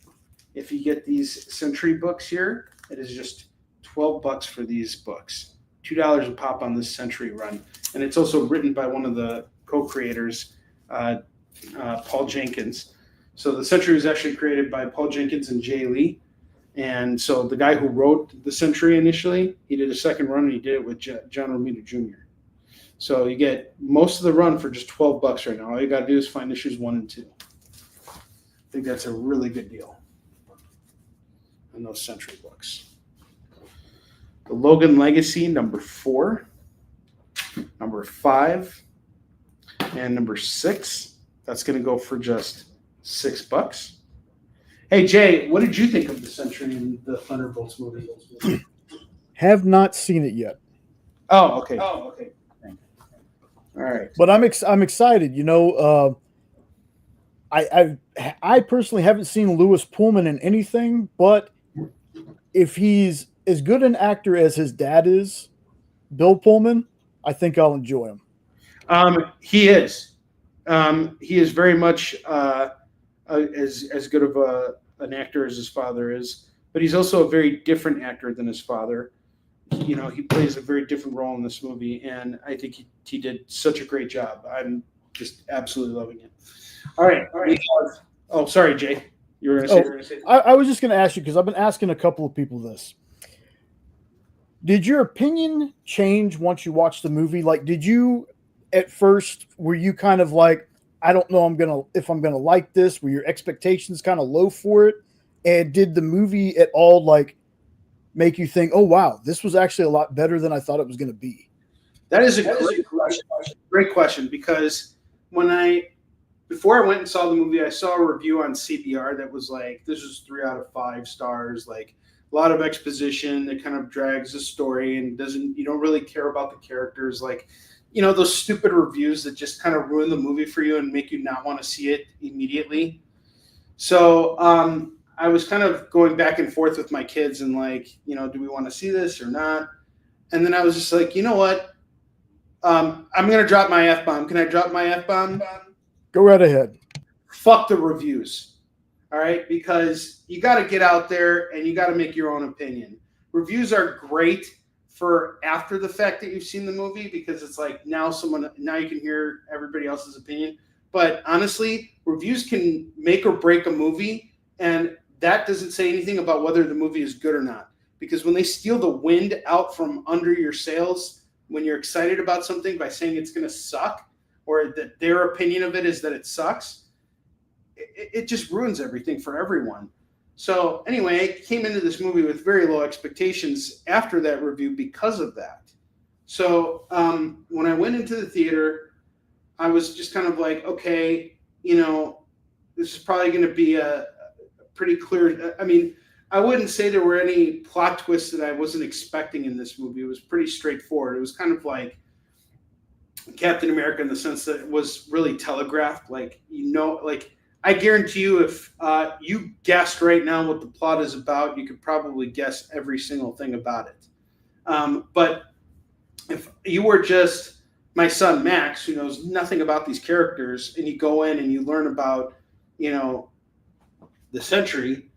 If you get these Century books here, it is just $12 for these books. $2 a pop on this Century run. And it's also written by one of the co-creators, Paul Jenkins. So the Century was actually created by Paul Jenkins and Jay Lee. And so the guy who wrote the Century initially, he did a second run and he did it with John Romita Jr. So you get most of the run for just $12 right now. All you got to do is find issues 1 and 2. I think that's a really good deal on those Century books. The Logan Legacy #4, #5, and #6. That's going to go for just $6. Hey, Jay, what did you think of the Century and the Thunderbolts movie? Have not seen it yet. Oh, okay. All right. But I'm excited. You know, I personally haven't seen Lewis Pullman in anything, but if he's as good an actor as his dad is, Bill Pullman, I think I'll enjoy him. He is. He is very much as good of an actor as his father is, but he's also a very different actor than his father. You know, he plays a very different role in this movie, and I think he did such a great job. I'm just absolutely loving it. All right. Oh, sorry, Jay. You were going to say. I was just going to ask you, because I've been asking a couple of people this. Did your opinion change once you watched the movie? Like, did you at first, were you kind of like, I don't know if I'm gonna like this? Were your expectations kind of low for it? And did the movie at all like make you think, oh wow, this was actually a lot better than I thought it was gonna be? That is a great question. Great question, because before I went and saw the movie, I saw a review on CBR that was like, this is 3 out of 5 stars, like a lot of exposition that kind of drags the story and you don't really care about the characters, like, you know, those stupid reviews that just kind of ruin the movie for you and make you not want to see it immediately. So I was kind of going back and forth with my kids and like, you know, do we want to see this or not? And then I was just like, you know what? I'm going to drop my F-bomb. Can I drop my F-bomb? Go right ahead. Fuck the reviews. All right? Because you got to get out there and you got to make your own opinion. Reviews are great for after the fact that you've seen the movie, because it's like now you can hear everybody else's opinion. But honestly, reviews can make or break a movie, and that doesn't say anything about whether the movie is good or not. Because when they steal the wind out from under your sails, when you're excited about something by saying it's going to suck, or that their opinion of it is that it sucks, it just ruins everything for everyone. So anyway, I came into this movie with very low expectations after that review because of that. So when I went into the theater, I was just kind of like, okay, you know, this is probably going to be a pretty clear. I mean, I wouldn't say there were any plot twists that I wasn't expecting in this movie. It was pretty straightforward. It was kind of like Captain America in the sense that it was really telegraphed. Like, you know, like, I guarantee you, if you guessed right now what the plot is about, you could probably guess every single thing about it. But if you were just my son Max, who knows nothing about these characters, and you go in and you learn about, you know, the Century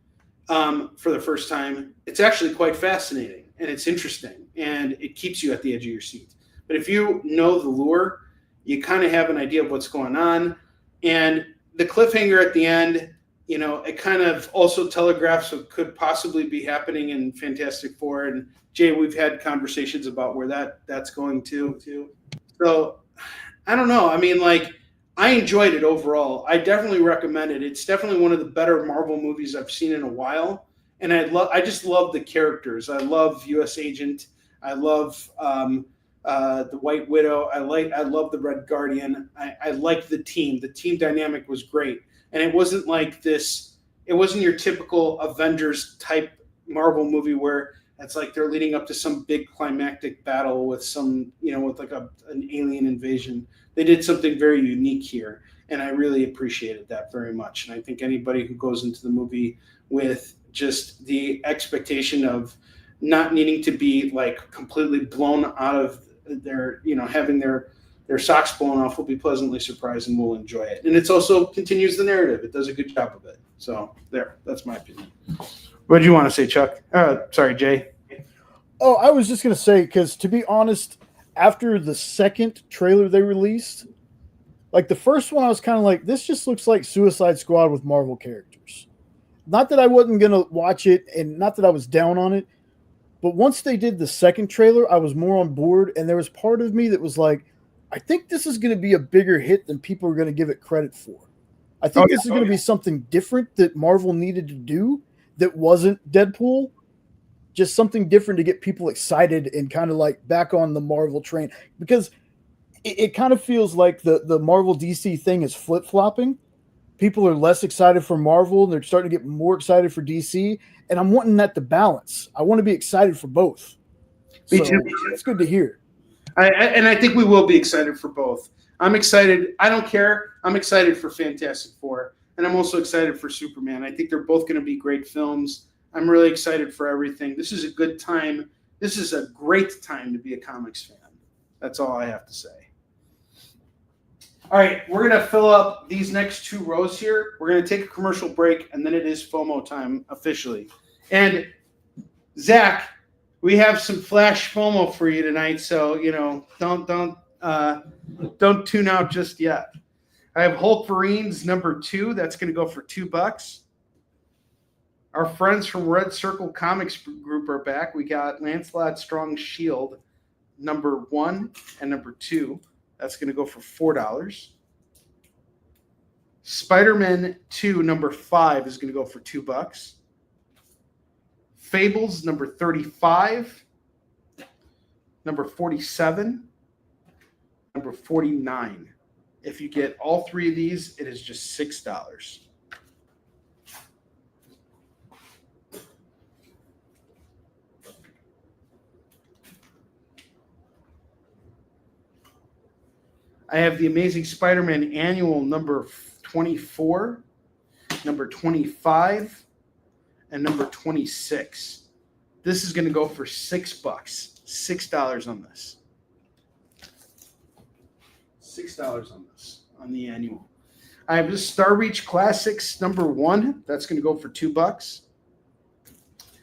for the first time, it's actually quite fascinating and it's interesting and it keeps you at the edge of your seat. But if you know the lore, you kind of have an idea of what's going on. And the cliffhanger at the end, you know, it kind of also telegraphs what could possibly be happening in Fantastic Four. And Jay, we've had conversations about where that's going to. So I don't know. I mean, like, I enjoyed it overall. I definitely recommend it. It's definitely one of the better Marvel movies I've seen in a while. and I just love the characters. I love U.S. Agent. I love the White Widow. I love the Red Guardian. I like the team. The team dynamic was great, and it wasn't like this. It wasn't your typical Avengers type Marvel movie where it's like they're leading up to some big climactic battle with some, with like an alien invasion. They did something very unique here, and I really appreciated that very much. And I think anybody who goes into the movie with just the expectation of not needing to be like completely blown out of their, having their socks blown off will be pleasantly surprised and will enjoy it. And it's also continues the narrative. It does a good job of it. So that's my opinion. What did you want to say, Chuck? Sorry, Jay. Oh, I was just going to say, because to be honest, after the second trailer they released, like the first one, I was kind of like, this just looks like Suicide Squad with Marvel characters. Not that I wasn't going to watch it, and not that I was down on it, but once they did the second trailer, I was more on board, and there was part of me that was like, I think this is going to be a bigger hit than people are going to give it credit for. I think this is going to be something different that Marvel needed to do that wasn't Deadpool. Just something different to get people excited and kind of like back on the Marvel train. Because it kind of feels like the Marvel DC thing is flip-flopping. People are less excited for Marvel, and they're starting to get more excited for DC. And I'm wanting that to balance. I want to be excited for both. Me so too. It's good to hear. And I think we will be excited for both. I'm excited. I don't care. I'm excited for Fantastic Four, and I'm also excited for Superman. I think they're both going to be great films. I'm really excited for everything. This is a good time. This is a great time to be a comics fan. That's all I have to say. All right, we're going to fill up these next two rows here. We're going to take a commercial break, and then it is FOMO time officially. And Zach, we have some flash FOMO for you tonight, so don't tune out just yet. I have Hulkverines number 2. That's going to go for $2. Our friends from Red Circle Comics Group are back. We got Lancelot Strong Shield number 1 and number 2. That's going to go for $4. Spider-Man 2 number 5 is going to go for $2. Fables number 35, number 47, number 49. If you get all three of these, it is just $6. I have the Amazing Spider-Man Annual number 24, number 25, and number 26. This is going to go for $6. $6 on this. $6 on this, on the annual. I have this Star Reach Classics number 1. That's going to go for $2.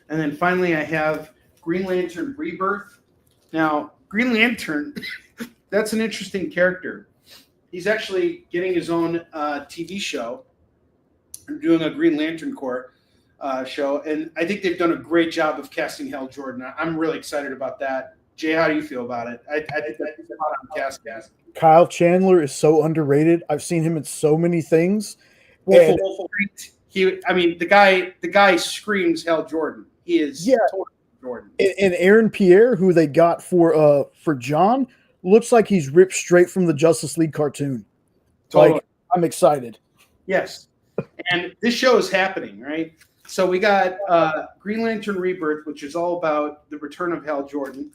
And then finally, I have Green Lantern Rebirth. Now, Green Lantern, that's an interesting character. He's actually getting his own TV show. I'm doing a Green Lantern Corps show, and I think they've done a great job of casting Hal Jordan. I'm really excited about that. Jay, how do you feel about it? I think that's hot on cast. Kyle Chandler is so underrated. I've seen him in so many things. The guy screams Hal Jordan. He is totally Jordan. And Aaron Pierre, who they got for John, looks like he's ripped straight from the Justice League cartoon. Totally. Like, I'm excited. Yes. And this show is happening, right? So we got Green Lantern Rebirth, which is all about the return of Hal Jordan.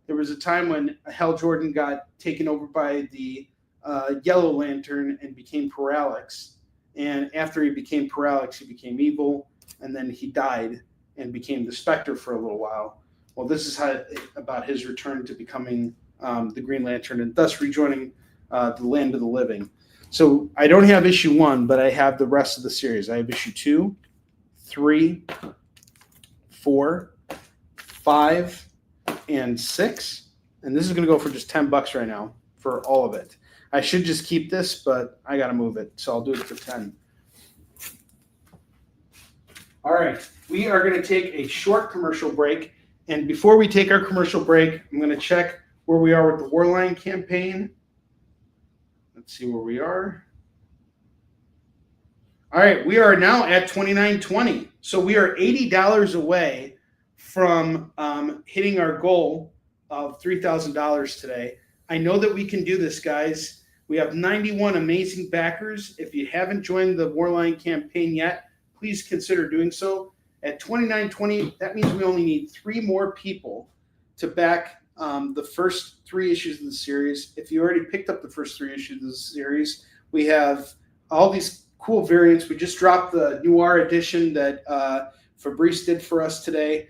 There was a time when Hal Jordan got taken over by the Yellow Lantern and became Parallax. And after he became Parallax, he became evil, and then he died and became the Spectre for a little while. Well, this is about his return to becoming the Green Lantern and thus rejoining the land of the living. So I don't have issue 1, but I have the rest of the series. I have issue 2, 3, 4, 5, and 6. And this is going to go for just $10 right now for all of it. I should just keep this, but I got to move it. So I'll do it for 10. All right. We are going to take a short commercial break. And before we take our commercial break, I'm going to check where we are with the Warline campaign. Let's see where we are. All right, we are now at $29.20. So we are $80 away from hitting our goal of $3,000 today. I know that we can do this, guys. We have 91 amazing backers. If you haven't joined the Warline campaign yet, please consider doing so. At $29.20, that means we only need 3 more people to back the first 3 issues of the series. If you already picked up the first 3 issues of the series, we have all these cool variants. We just dropped the Noir edition that Fabrice did for us today.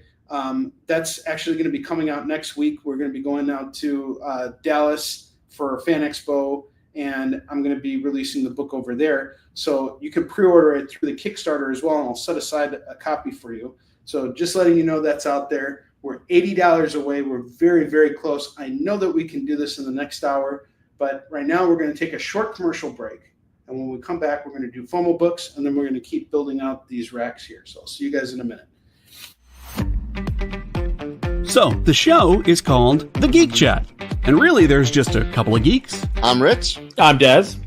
That's actually going to be coming out next week. We're going to be going out to Dallas for Fan Expo, and I'm going to be releasing the book over there. So you can pre-order it through the Kickstarter as well, and I'll set aside a copy for you. So just letting you know that's out there. We're $80 away. We're very, very close. I know that we can do this in the next hour, but right now we're going to take a short commercial break. And when we come back, we're going to do FOMO books, and then we're going to keep building out these racks here. So I'll see you guys in a minute. So, the show is called The Geek Chat. And really, there's just a couple of geeks. I'm Rich. I'm Dez.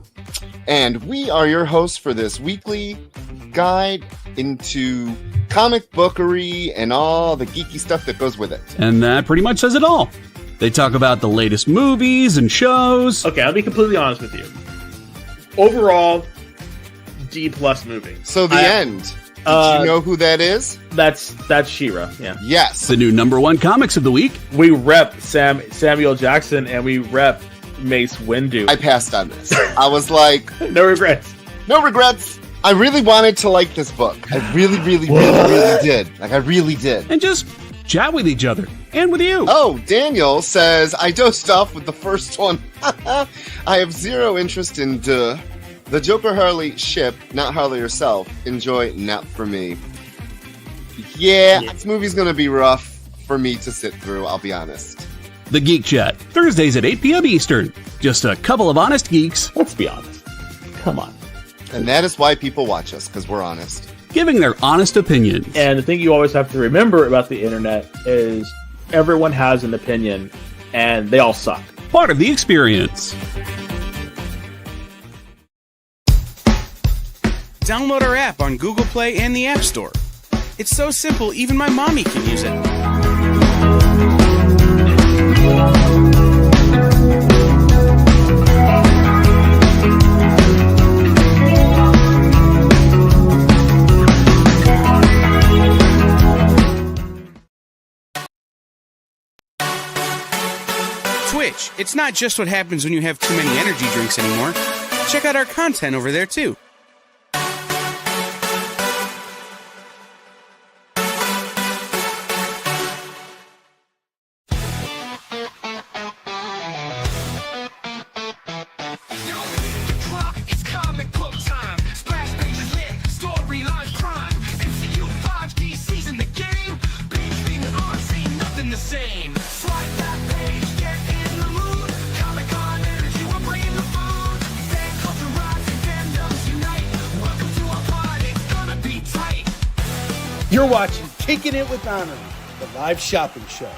And we are your hosts for this weekly guide into comic bookery and all the geeky stuff that goes with it. And that pretty much says it all. They talk about the latest movies and shows. Okay, I'll be completely honest with you. Overall, D+ movie. So the end. Did you know who that is? That's She-Ra, yeah. Yes. The new #1 comics of the week. We rep Samuel Jackson and we rep Mace Windu. I passed on this. I was like... No regrets. No regrets. I really wanted to like this book. I really did. Like, I really did. And just chat with each other. And with you. Oh, Daniel says, I dosed off with the first one. I have zero interest in the Joker Harley ship, not Harley herself. Enjoy, not for me. Yeah, this movie's gonna be rough for me to sit through, I'll be honest. The Geek Chat, Thursdays at 8 p.m. Eastern. Just a couple of honest geeks. Let's be honest. Come on. And that is why people watch us, because we're honest. Giving their honest opinions. And the thing you always have to remember about the internet is everyone has an opinion, and they all suck. Part of the experience. Download our app on Google Play and the App Store. It's so simple, even my mommy can use it. Twitch, it's not just what happens when you have too many energy drinks anymore. Check out our content over there, too. You're watching Kickin It With Onrie, the live shopping show.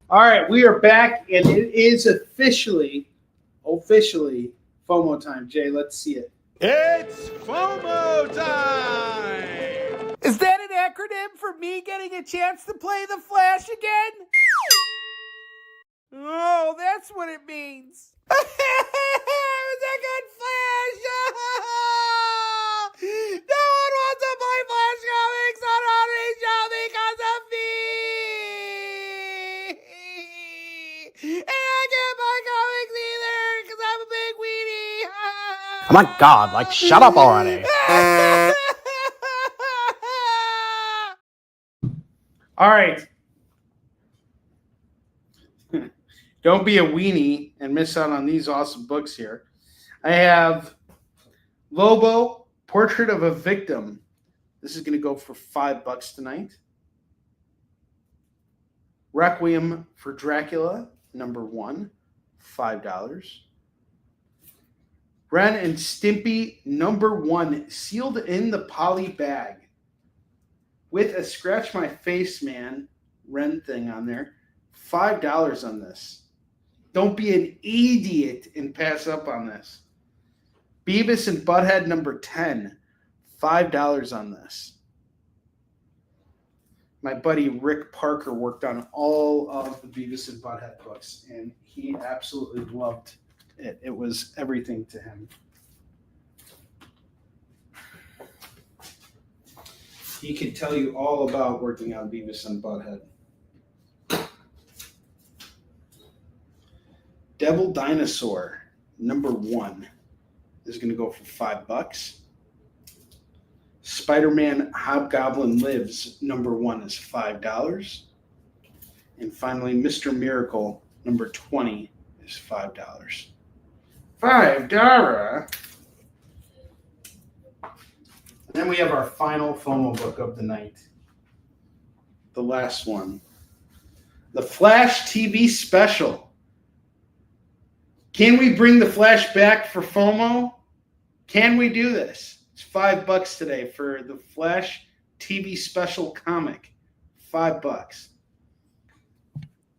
All right, we are back, and it is officially FOMO time. Jay, let's see it. It's FOMO time! Is that an acronym for me getting a chance to play the Flash again? Oh, that's what it means. It was a good Flash! No one wants to play Flash comics on Onrie Show because of me! And I can't buy comics either because I'm a big weenie! Oh my god, like, shut up already. All right. Don't be a weenie and miss out on these awesome books here. I have Lobo, Portrait of a Victim. This is going to go for $5 tonight. Requiem for Dracula, #1, $5. Ren and Stimpy, #1, sealed in the poly bag with a Scratch My Face Man Ren thing on there. $5 on this. Don't be an idiot and pass up on this. Beavis and Butthead #10, $5 on this. My buddy Rick Parker worked on all of the Beavis and Butthead books, and he absolutely loved it. It was everything to him. He could tell you all about working on Beavis and Butthead. Devil Dinosaur, #1, is going to go for $5. Spider-Man Hobgoblin Lives, #1 is $5. And finally, Mr. Miracle, #20 is $5. $5. And then we have our final FOMO book of the night. The last one. The Flash TV special. Can we bring the Flash back for FOMO? Can we do this? It's $5 today for the Flash TV special comic. $5.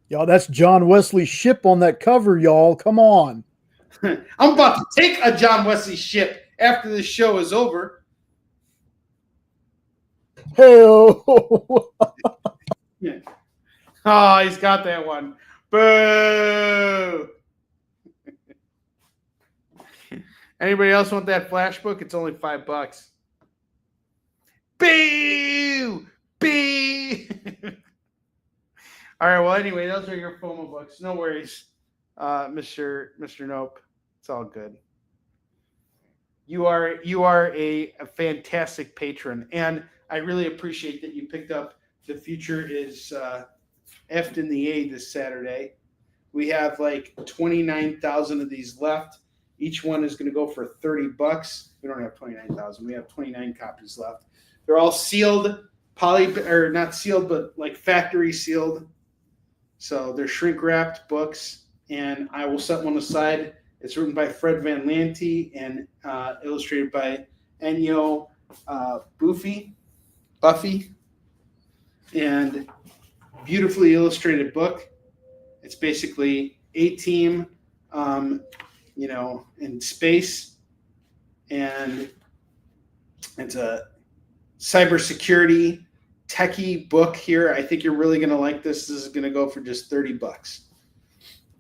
Y'all, that's John Wesley Ship on that cover, y'all. Come on. I'm about to take a John Wesley Ship after this show is over. Hell. Yeah. Oh, he's got that one. Boo! Anybody else want that Flash book? It's only $5. Boo! Boo! All right. Well, anyway, those are your FOMO books. No worries, Mr. Nope. It's all good. You are a fantastic patron, and I really appreciate that you picked up The Future is Effed in the A this Saturday. We have like 29,000 of these left. Each one is going to go for $30. We don't have 29,000. We have 29 copies left. They're all sealed, not sealed, but like factory sealed. So they're shrink wrapped books, and I will set one aside. It's written by Fred Van Lante and illustrated by Ennio Buffy, and beautifully illustrated book. It's basically A-Team, in space, and it's a cybersecurity techie book here. I think you're really going to like this. This is going to go for just $30.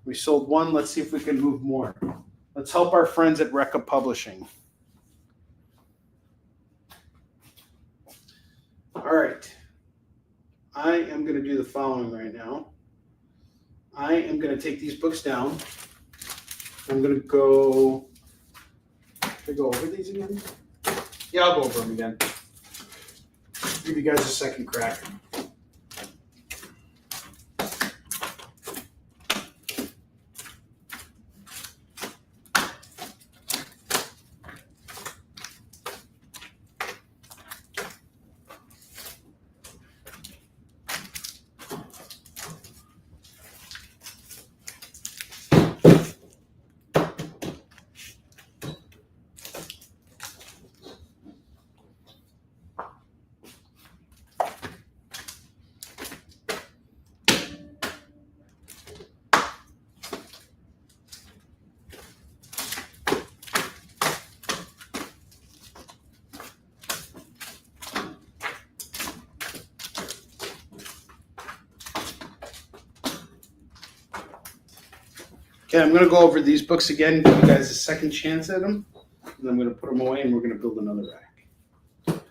We sold one. Let's see if we can move more. Let's help our friends at Recca Publishing. All right. I am going to do the following right now. I am going to take these books down. I'm going to go. Should I go over these again? Yeah, I'll go over them again. Give you guys a second crack. Okay, I'm going to go over these books again, give you guys a second chance at them, and I'm going to put them away, and we're going to build another rack.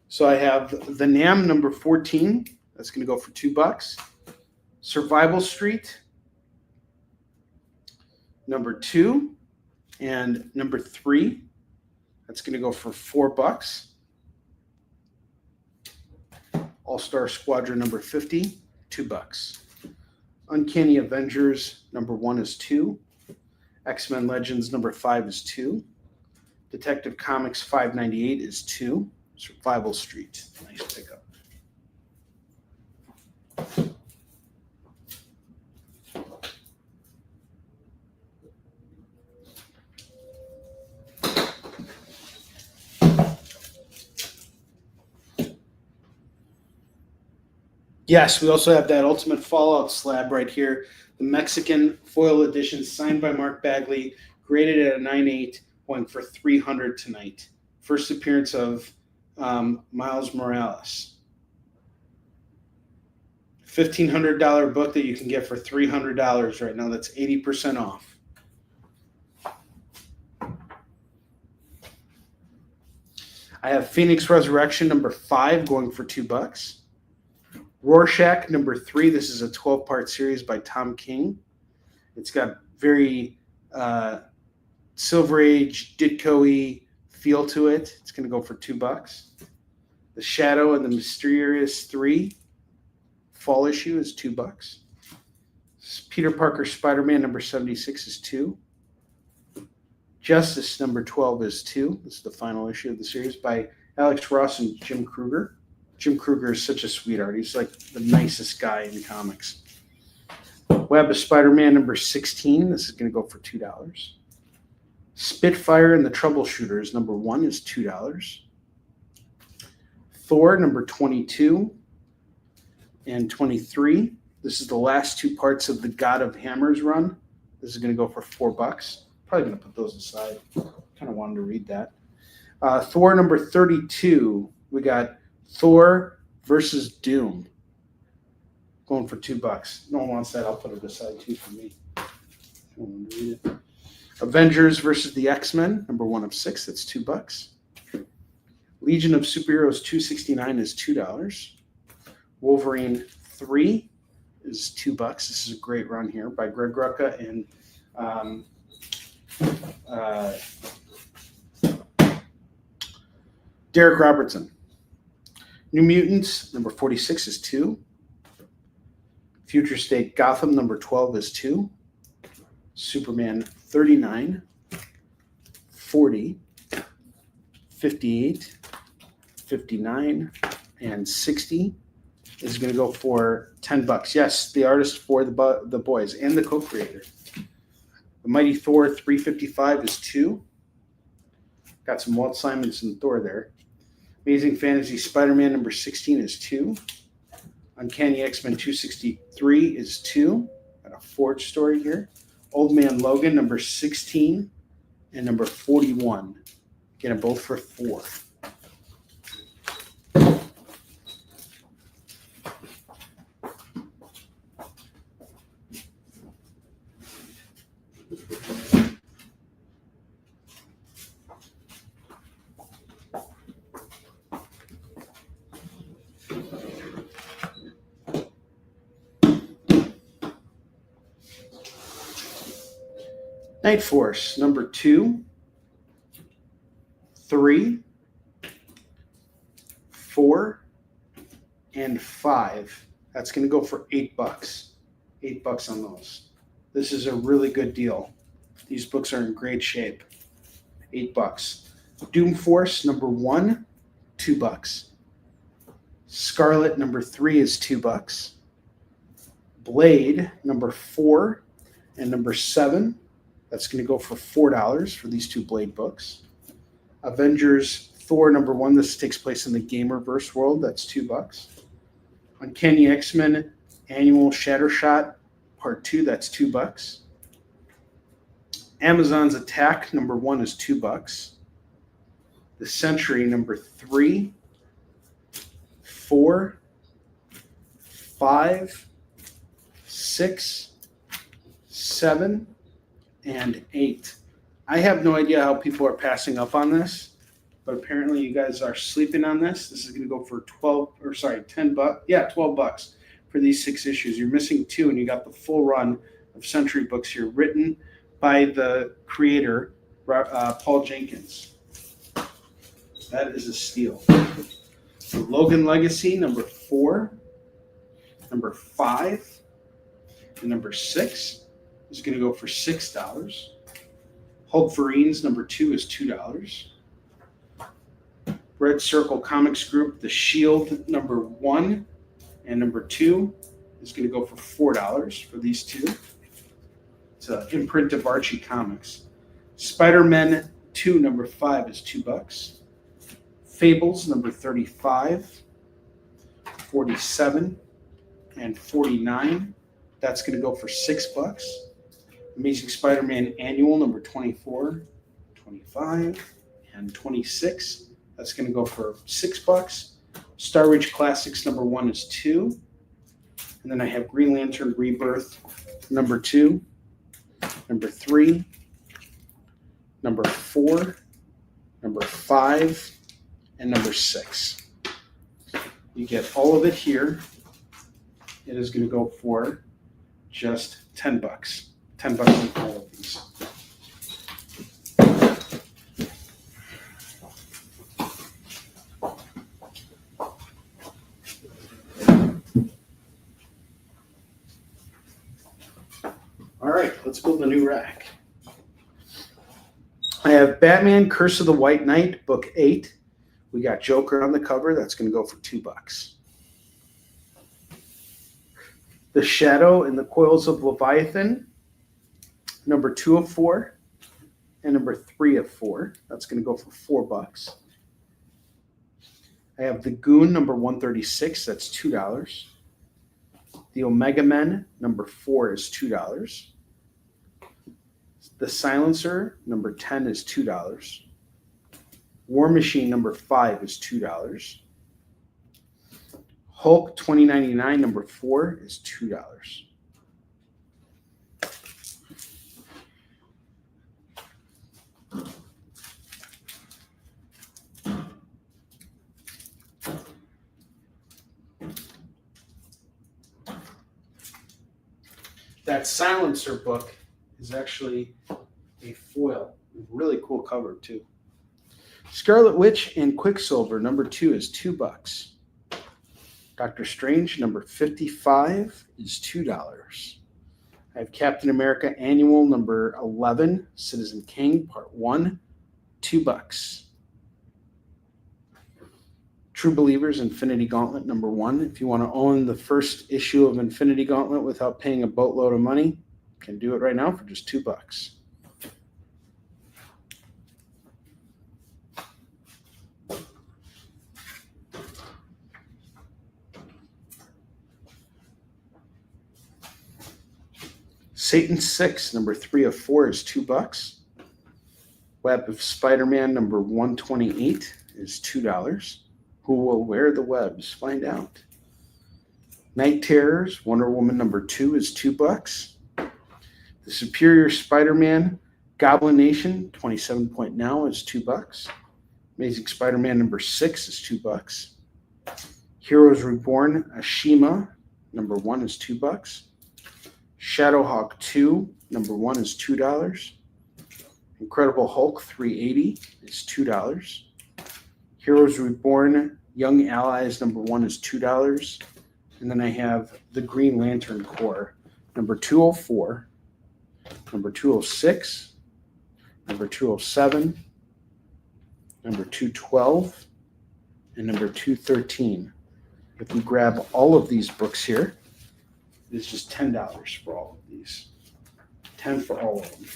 So I have The Nam, #14. That's going to go for $2. Survival Street, #2, and #3. That's going to go for $4. All-Star Squadron #50, $2. Uncanny Avengers #1 is $2. X-Men Legends #5 is $2. Detective Comics 598 is $2. Survival Street, nice pickup. Yes, we also have that Ultimate Fallout slab right here. The Mexican foil edition signed by Mark Bagley, graded at a 9.8, went for $300 tonight. First appearance of Miles Morales. $1,500 book that you can get for $300 right now. That's 80% off. I have Phoenix Resurrection number 5 going for $2. Rorschach number 3. This is a 12-part series by Tom King. It's got very Silver Age, Ditko-y feel to it. It's going to go for $2. The Shadow and the Mysterious 3 fall issue is $2. Peter Parker Spider-Man number 76 is $2. Justice number 12 is $2. This is the final issue of the series by Alex Ross and Jim Kruger. Jim Kruger is such a sweetheart. He's like the nicest guy in comics. Web of Spider-Man number 16. This is going to go for $2. Spitfire and the Troubleshooters number 1 is $2. Thor number 22 and 23. This is the last 2 parts of the God of Hammers run. This is going to go for $4. Probably going to put those aside. Kind of wanted to read that. Thor number 32. We got Thor versus Doom. Going for $2. No one wants that. I'll put it aside too for me. I want to read it. Avengers versus the X-Men. Number 1 of 6. That's $2. Legion of Superheroes 269 is $2. Wolverine 3 is $2. This is a great run here by Greg Rucka and Derek Robertson. New Mutants number 46 is $2. Future State Gotham number 12 is $2. Superman 39, 40, 58, 59, and 60 is going to go for $10. Yes, the artist for the boys and the co-creator. The Mighty Thor 355 is $2. Got some Walt Simonson Thor there. Amazing Fantasy Spider-Man number 16 is $2. Uncanny X-Men 263 is $2. Got a Forge story here. Old Man Logan number 16 and number 41. Get them both for $4. Night Force, number 2, 3, 4, and 5. That's going to go for $8. $8 on those. This is a really good deal. These books are in great shape. $8. Doom Force, number 1, $2. Scarlet, number 3 is $2. Blade, number 4, and number 7. That's going to go for $4 for these 2 Blade books. Avengers Thor number 1. This takes place in the Gamerverse world. That's $2. Uncanny X-Men Annual Shattershot Part 2. That's $2. Amazon's Attack number 1 is $2. The Century number 3, 4, 5, 6, 7, and 8. I have no idea how people are passing up on this, but apparently you guys are sleeping on this. This is going to go for $10. Yeah, $12 for these 6 issues. You're missing 2, and you got the full run of Century books here, written by the creator, Paul Jenkins. That is a steal. Logan Legacy, number 4, number 5, and number 6 is going to go for $6. Hulk Verines, number 2, is $2. Red Circle Comics Group, The Shield, number 1 and number 2 is going to go for $4 for these 2. It's an imprint of Archie Comics. Spider-Man 2, number 5 is $2. Fables, number 35, 47, and 49. That's going to go for $6. Amazing Spider-Man Annual, number 24, 25, and 26. That's going to go for $6. Star Ridge Classics number 1 is $2. And then I have Green Lantern Rebirth number 2, number 3, number 4, number 5, and number 6. You get all of it here. It is going to go for just $10. $10 on all of these. All right, let's build a new rack. I have Batman Curse of the White Knight, book 8. We got Joker on the cover. That's going to go for $2. The Shadow and the Coils of Leviathan, number 2 of 4, and number 3 of 4. That's going to go for $4. I have the Goon, number 136. That's $2. The Omega Men, number 4 is $2. The Silencer, number 10 is $2. War Machine, number 5 is $2. Hulk 2099, number 4 is $2. That Silencer book is actually a foil. Really cool cover, too. Scarlet Witch and Quicksilver, number 2 is $2. Doctor Strange, number 55 is $2. I have Captain America Annual, number 11, Citizen King, part 1, $2. True Believers Infinity Gauntlet, number 1. If you want to own the first issue of Infinity Gauntlet without paying a boatload of money, you can do it right now for just $2. Satan 6, number 3 of 4 is $2. Web of Spider-Man, number 128 is $2. Who will wear the webs? Find out. Night Terrors, Wonder Woman, number 2 is $2. The Superior Spider-Man, Goblin Nation, 27 point now is $2. Amazing Spider-Man, number 6 is $2. Heroes Reborn, Ashima, number 1 is $2. Shadowhawk 2, number 1 is $2. Incredible Hulk 380 is $2. Heroes Reborn, Young Allies, number 1 is $2. And then I have the Green Lantern Corps, number 204, number 206, number 207, number 212, and number 213. If we grab all of these books here, it's just $10 for all of these. 10 for all of them.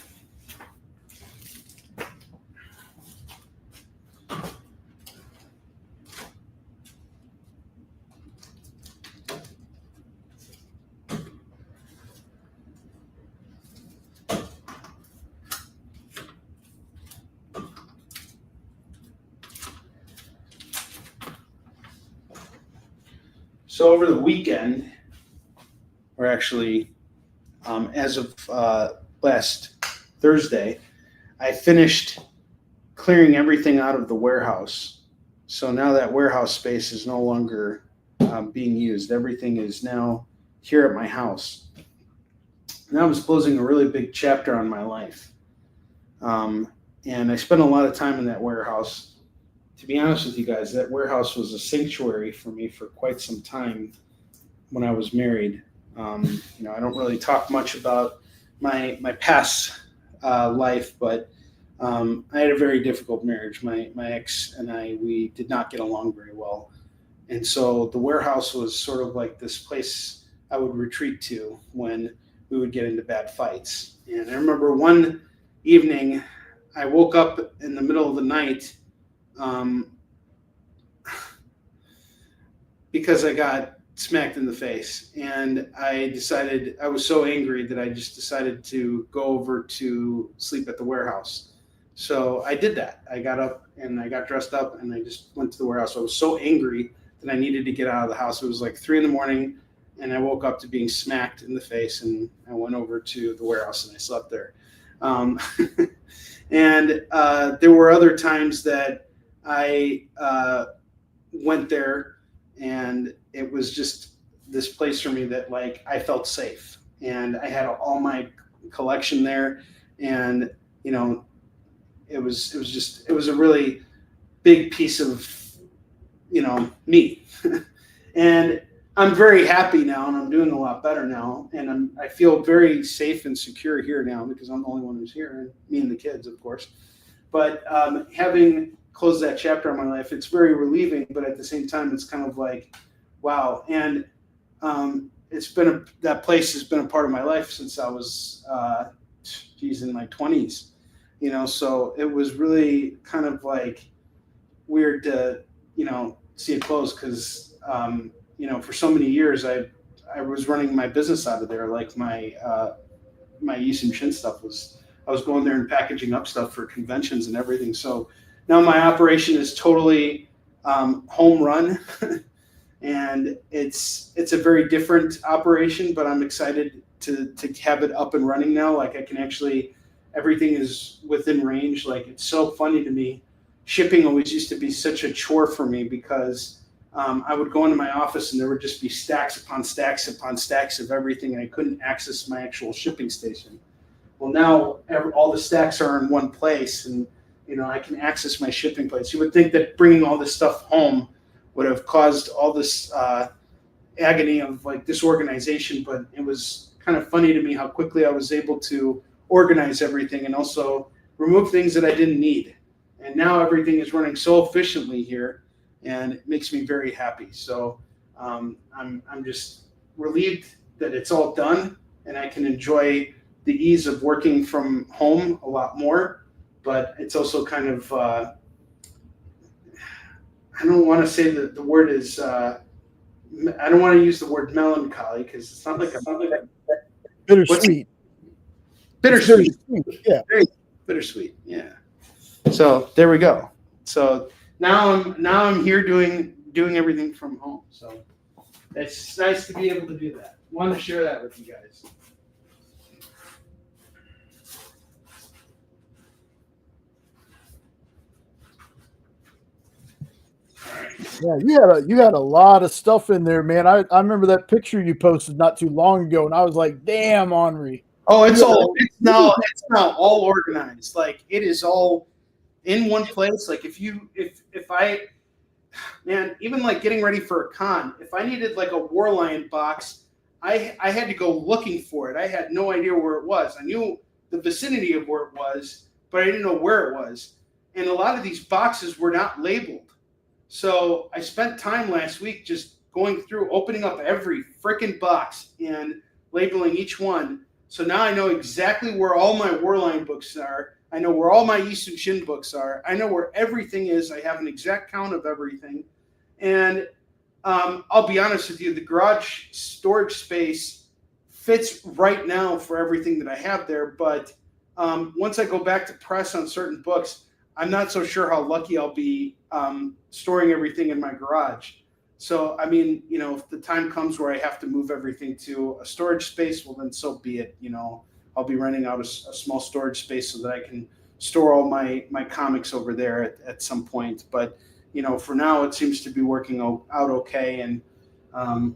So over the weekend, or actually as of last Thursday, I finished clearing everything out of the warehouse. So now that warehouse space is no longer being used. Everything is now here at my house. And that was closing a really big chapter on my life. And I spent a lot of time in that warehouse. To be honest with you guys, that warehouse was a sanctuary for me for quite some time when I was married. I don't really talk much about my past life, but I had a very difficult marriage. My ex and we did not get along very well. And so the warehouse was sort of like this place I would retreat to when we would get into bad fights. And I remember one evening I woke up in the middle of the night because I got smacked in the face, and I was so angry that I just decided to go over to sleep at the warehouse. So I did that. I got up and I got dressed up and I just went to the warehouse. I was so angry that I needed to get out of the house. It was like 3 a.m. and I woke up to being smacked in the face, and I went over to the warehouse and I slept there. And there were other times that I went there, and it was just this place for me that like I felt safe, and I had all my collection there, and you know, it was a really big piece of, you know, me. And I'm very happy now, and I'm doing a lot better now, and I feel very safe and secure here now because I'm the only one who's here, and me and the kids, of course. But having closed that chapter of my life, it's very relieving, but at the same time, it's kind of like, wow. And that place has been a part of my life since I was, in my 20s, you know. So it was really kind of like weird to, you know, see it close because, you know, for so many years I was running my business out of there. Like my Easton Shin stuff I was going there and packaging up stuff for conventions and everything. So now my operation is totally home run, and it's a very different operation. But I'm excited to have it up and running now. Like I can actually, everything is within range. Like it's so funny to me. Shipping always used to be such a chore for me because I would go into my office and there would just be stacks upon stacks upon stacks of everything, and I couldn't access my actual shipping station. Well, now all the stacks are in one place, and you know, I can access my shipping place. You would think that bringing all this stuff home would have caused all this agony of like disorganization, but it was kind of funny to me how quickly I was able to organize everything and also remove things that I didn't need. And now everything is running so efficiently here, and it makes me very happy. So I'm just relieved that it's all done, and I can enjoy the ease of working from home a lot more. But it's also kind of I don't want to say that the word is I don't want to use the word melancholy because it's not like bittersweet. Bittersweet. Yeah. Bittersweet. Yeah. So there we go. So now I'm here doing everything from home. So it's nice to be able to do that. Wanted to share that with you guys. Yeah, you had a lot of stuff in there, man. I remember that picture you posted not too long ago, and I was like, "Damn, Onrie." Oh, it's now all organized. Like it is all in one place. Like if I, man, even like getting ready for a con, if I needed like a Warlion box, I had to go looking for it. I had no idea where it was. I knew the vicinity of where it was, but I didn't know where it was. And a lot of these boxes were not labeled. So I spent time last week just going through, opening up every freaking box and labeling each one. So now I know exactly where all my Warline books are. I know where all my Easton Shin books are. I know where everything is. I have an exact count of everything. And I'll be honest with you, the garage storage space fits right now for everything that I have there. But once I go back to press on certain books, I'm not so sure how lucky I'll be storing everything in my garage. So, I mean, you know, if the time comes where I have to move everything to a storage space, well, then so be it. You know, I'll be renting out a small storage space so that I can store all my comics over there at some point. But, you know, for now, it seems to be working out okay. And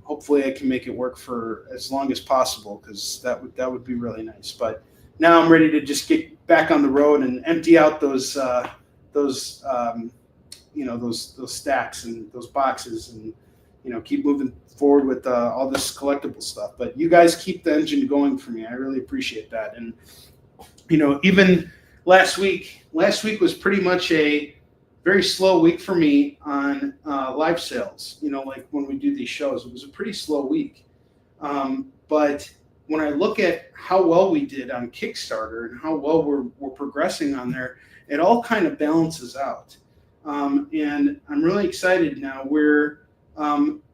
hopefully I can make it work for as long as possible, because that would be really nice. But now I'm ready to just get back on the road and empty out those stacks and those boxes, and you know, keep moving forward with all this collectible stuff. But you guys keep the engine going for me. I really appreciate that. And you know, even last week was pretty much a very slow week for me on live sales. You know, like when we do these shows, it was a pretty slow week. But when I look at how well we did on Kickstarter and how well we're progressing on there, it all kind of balances out. And I'm really excited now. We're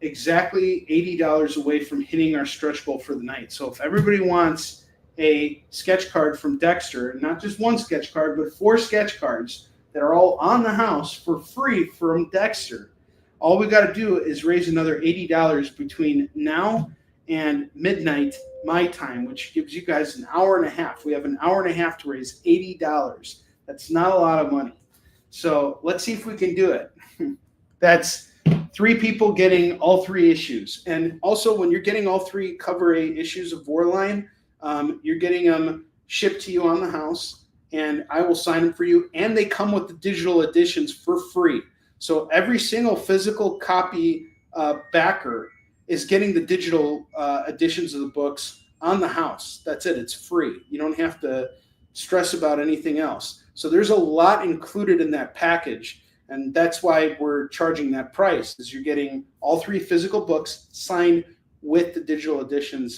exactly $80 away from hitting our stretch goal for the night. So if everybody wants a sketch card from Dexter, not just one sketch card, but 4 sketch cards that are all on the house for free from Dexter. All we got to do is raise another $80 between now and midnight my time, which gives you guys an hour and a half. We have an hour and a half to raise $80. That's not a lot of money. So let's see if we can do it. That's 3 people getting all 3 issues. And also, when you're getting all 3 cover A issues of Warline, you're getting them shipped to you on the house, and I will sign them for you. And they come with the digital editions for free. So every single physical copy backer is getting the digital editions of the books on the house. That's it. It's free. You don't have to stress about anything else. So there's a lot included in that package, and that's why we're charging that price, is you're getting all 3 physical books signed with the digital edition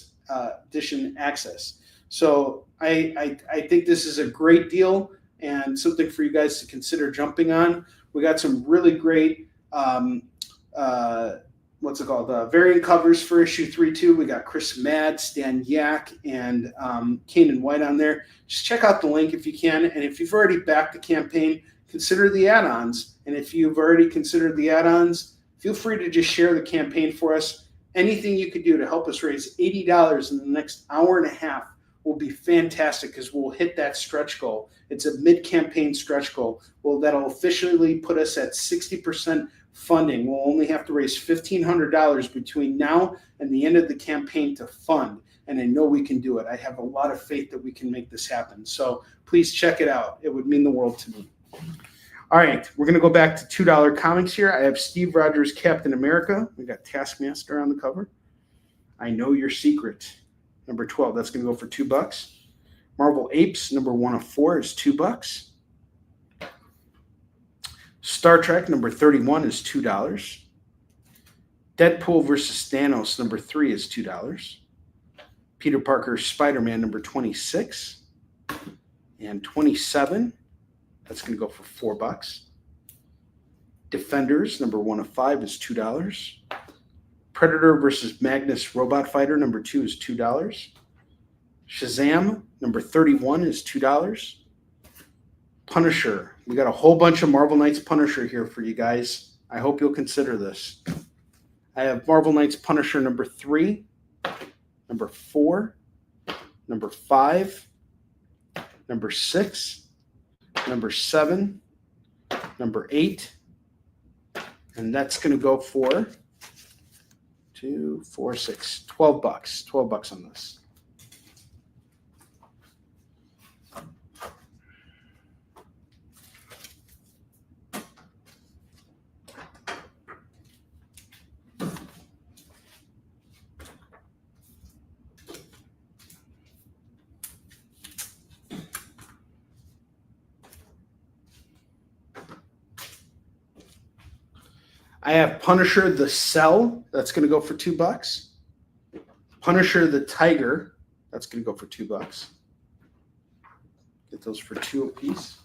access. So I think this is a great deal and something for you guys to consider jumping on. We got some really great variant covers for issue 3-2. We got Chris Madd, Stan Yak, and Kanan White on there. Just check out the link if you can. And if you've already backed the campaign, consider the add-ons. And if you've already considered the add-ons, feel free to just share the campaign for us. Anything you could do to help us raise $80 in the next hour and a half will be fantastic, because we'll hit that stretch goal. It's a mid-campaign stretch goal. Well, that'll officially put us at 60% funding. We'll only have to raise $1,500 between now and the end of the campaign to fund. And I know we can do it. I have a lot of faith that we can make this happen. So please check it out. It would mean the world to me. All right, we're going to go back to $2 comics here. I have Steve Rogers, Captain America. We got Taskmaster on the cover. I Know Your Secret, number 12. That's going to go for $2. Marvel Apes, number 1 of 4 is $2. Star Trek, number 31 is $2. Deadpool versus Thanos, number 3 is $2. Peter Parker, Spider-Man, number 26. And 27, that's going to go for $4. Defenders, number 1 of 5 is $2. Predator versus Magnus Robot Fighter, number 2 is $2. Shazam, number 31 is $2. Punisher. We got a whole bunch of Marvel Knights Punisher here for you guys. I hope you'll consider this. I have Marvel Knights Punisher number 3, number 4, number 5, number 6, number 7, number 8, and that's going to go for $2, $4, $6, $12. $12 on this. I have Punisher the Cell. That's going to go for $2. Punisher the Tiger. That's going to go for $2. Get those for $2 apiece.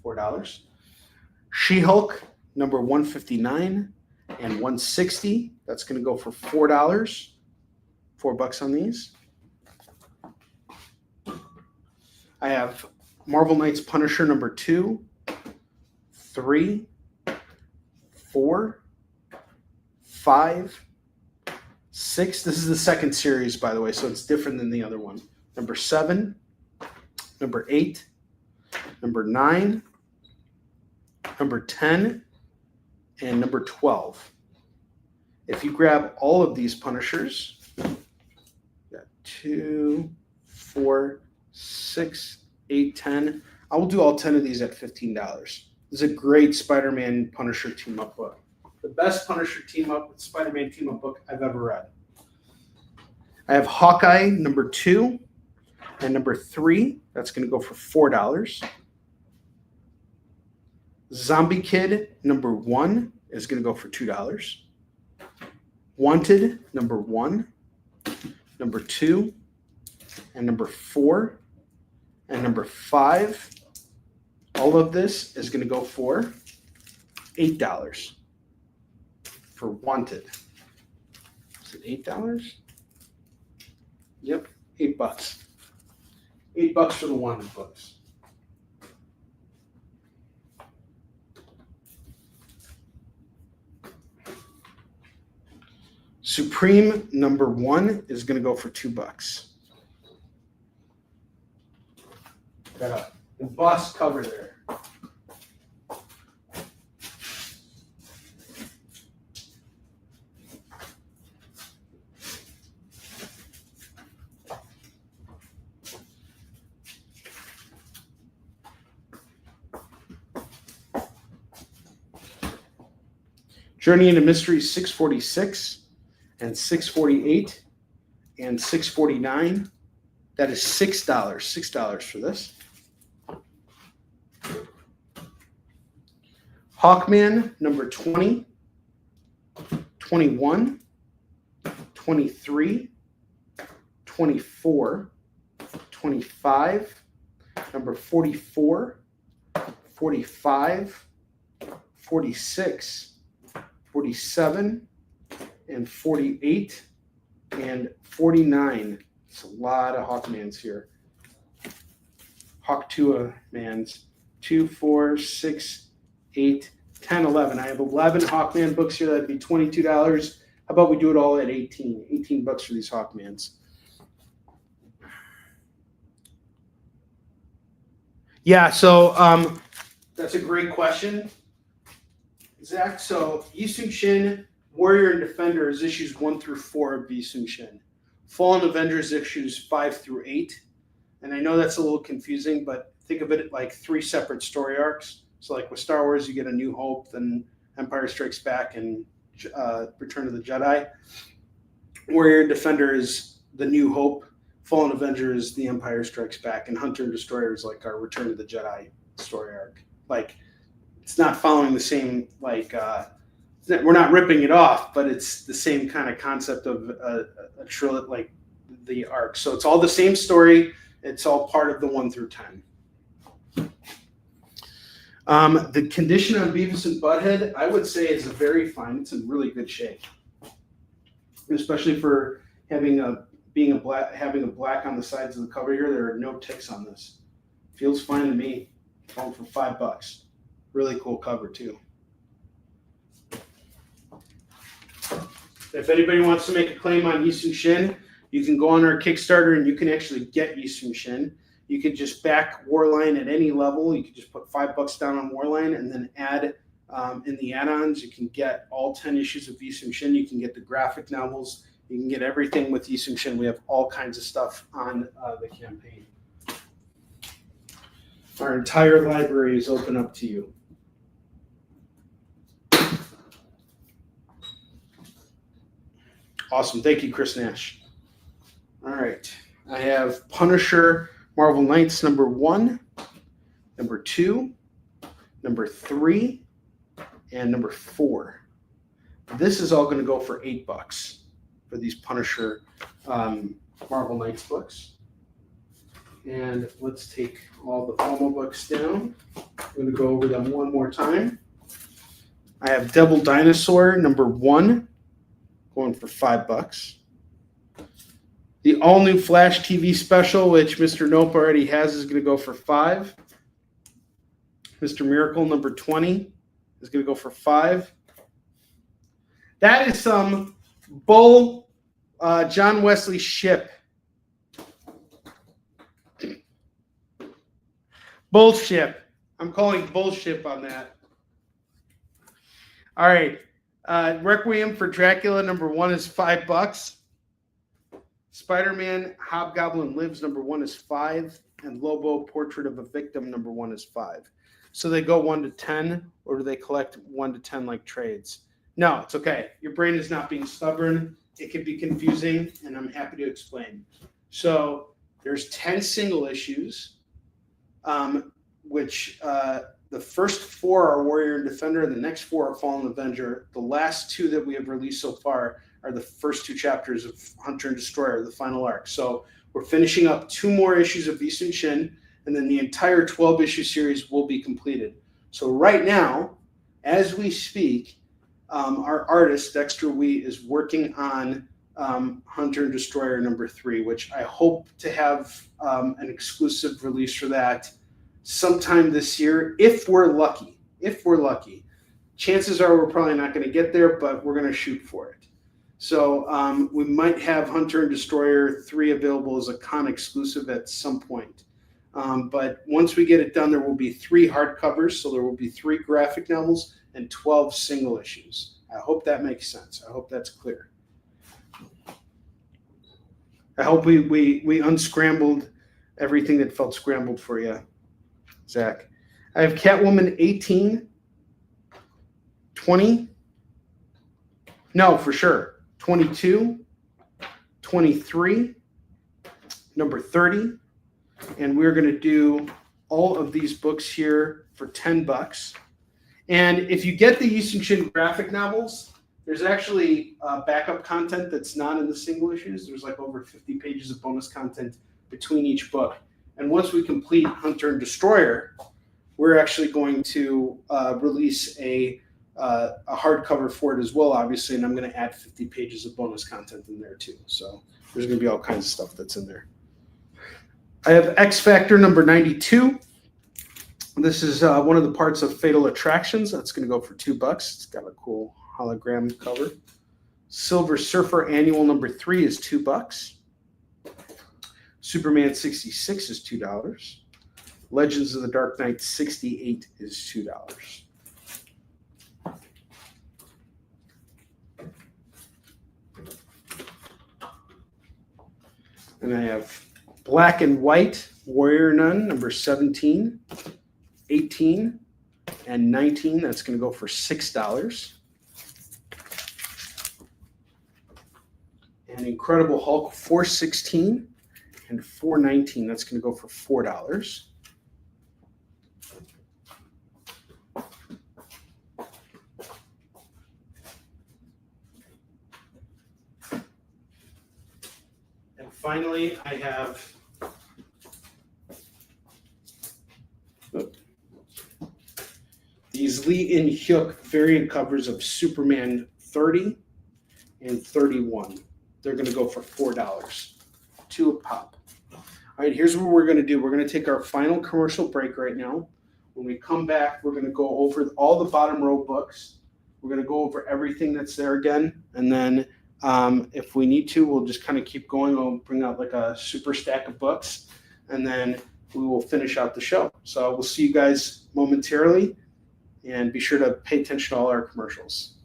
$4. She-Hulk number 159 and 160. That's going to go for $4. $4 on these. I have Marvel Knights Punisher number 2, 3, 4, 5, 6. This is the second series, by the way, so it's different than the other one. Number 7, number 8, number 9, number 10, and number 12. If you grab all of these Punishers, got 2, 4, 6, 8, 10. I will do all 10 of these at $15. This is a great Spider-Man Punisher team-up book. The best Punisher team-up with Spider-Man team-up book I've ever read. I have Hawkeye number 2 and number 3. That's going to go for $4. Zombie Kid number 1 is going to go for $2. Wanted number 1, number 2, and number 4, and number 5. All of this is going to go for $8 for Wanted. Is it $8? Yep, $8. $8 for the wanted books. Supreme #1 is going to go for $2. Got a embossed cover there. Journey into Mystery 646 and 648 and 649. That is $6. $6 for this. Hawkman #20, 21, 23, 24, 25, number 44, 45, 46, 47, and 48, and 49. It's a lot of Hawkmans here. Hawktua mans. 2, 4, 6, 8, 10, 11. I have 11 Hawkman books here. That'd be $22. How about we do it all at 18? $18 for these Hawkmans. Yeah, so that's a great question, Zach. So Yi Shin, Warrior and Defender is issues 1 through 4 of Yi Shin. Fallen Avengers issues 5 through 8. And I know that's a little confusing, but think of it like 3 separate story arcs. So like with Star Wars, you get A New Hope, then Empire Strikes Back, and Return of the Jedi. Warrior and Defender is The New Hope. Fallen Avenger is The Empire Strikes Back, and Hunter and Destroyer is like our Return of the Jedi story arc. Like, it's not following the same, like, we're not ripping it off, but it's the same kind of concept of a trilogy, like the arc. So it's all the same story. It's all part of the 1 through 10. The condition on Beavis and Butthead, I would say, is very fine. It's in really good shape, especially for having a black on the sides of the cover here. There are no ticks on this. Feels fine to me. Going for $5. Really cool cover too. If anybody wants to make a claim on Yi Shin, you can go on our Kickstarter and you can actually get Yi Shin. You could just back Warline at any level. You could just put $5 down on Warline and then add in the add-ons. You can get all 10 issues of Yi Shin. You can get the graphic novels. You can get everything with Yi Shin. We have all kinds of stuff on the campaign. Our entire library is open up to you. Awesome. Thank you, Chris Nash. All right. I have Punisher Marvel Knights #1, #2, #3, and #4. This is all going to go for $8 for these Punisher Marvel Knights books. And let's take all the FOMO books down. I'm going to go over them one more time. I have Devil Dinosaur #1 going for $5. The all-new Flash TV special, which Mr. Nope already has, is going to go for $5. Mr. Miracle #20 is going to go for $5. That is some bull John Wesley ship. Bullshit. I'm calling bullshit on that. All right. Requiem for Dracula #1 is $5. Spider-Man Hobgoblin Lives #1 is $5. And Lobo Portrait of a Victim #1 is $5. So they go 1 to 10, or do they collect 1 to 10 like trades? No, it's okay. Your brain is not being stubborn. It can be confusing, and I'm happy to explain. So there's 10 single issues, which the first 4 are Warrior and Defender, and the next 4 are Fallen Avenger. The last 2 that we have released so far are the first 2 chapters of Hunter and Destroyer, the final arc. So we're finishing up 2 more issues of Yi Shin, and then the entire 12-issue series will be completed. So right now, as we speak, our artist, Dexter Wheat, is working on Hunter and Destroyer number 3, which I hope to have an exclusive release for that sometime this year, if we're lucky. If we're lucky. Chances are we're probably not going to get there, but we're going to shoot for it. So we might have Hunter and Destroyer 3 available as a con exclusive at some point. But once we get it done, there will be 3 hardcovers. So there will be 3 graphic novels and 12 single issues. I hope that makes sense. I hope that's clear. I hope we unscrambled everything that felt scrambled for you, Zach. I have Catwoman 18, 20. No, for sure. 22, 23, number 30. And we're going to do all of these books here for $10. And if you get the Eastern Shin graphic novels, there's actually backup content that's not in the single issues. There's like over 50 pages of bonus content between each book. And once we complete Hunter and Destroyer, we're actually going to release a hardcover for it as well, obviously, and I'm going to add 50 pages of bonus content in there too. So there's going to be all kinds of stuff that's in there. I have X Factor number 92. This is one of the parts of Fatal Attractions. That's going to go for $2. It's got a cool hologram cover. Silver Surfer Annual number 3 is $2. Superman 66 is $2. Legends of the Dark Knight 68 is $2. And I have Black and White Warrior Nun number 17, 18, and 19. That's going to go for $6. And Incredible Hulk 416 and 419. That's going to go for $4. And finally, I have these Lee In-hyuk variant covers of Superman 30 and 31. They're going to go for $4, 2 a pop. All right, here's what we're going to do. We're going to take our final commercial break right now. When we come back, we're going to go over all the bottom row books. We're going to go over everything that's there again. And then if we need to, we'll just kind of keep going. We'll bring out like a super stack of books. And then we will finish out the show. So we'll see you guys momentarily. And be sure to pay attention to all our commercials.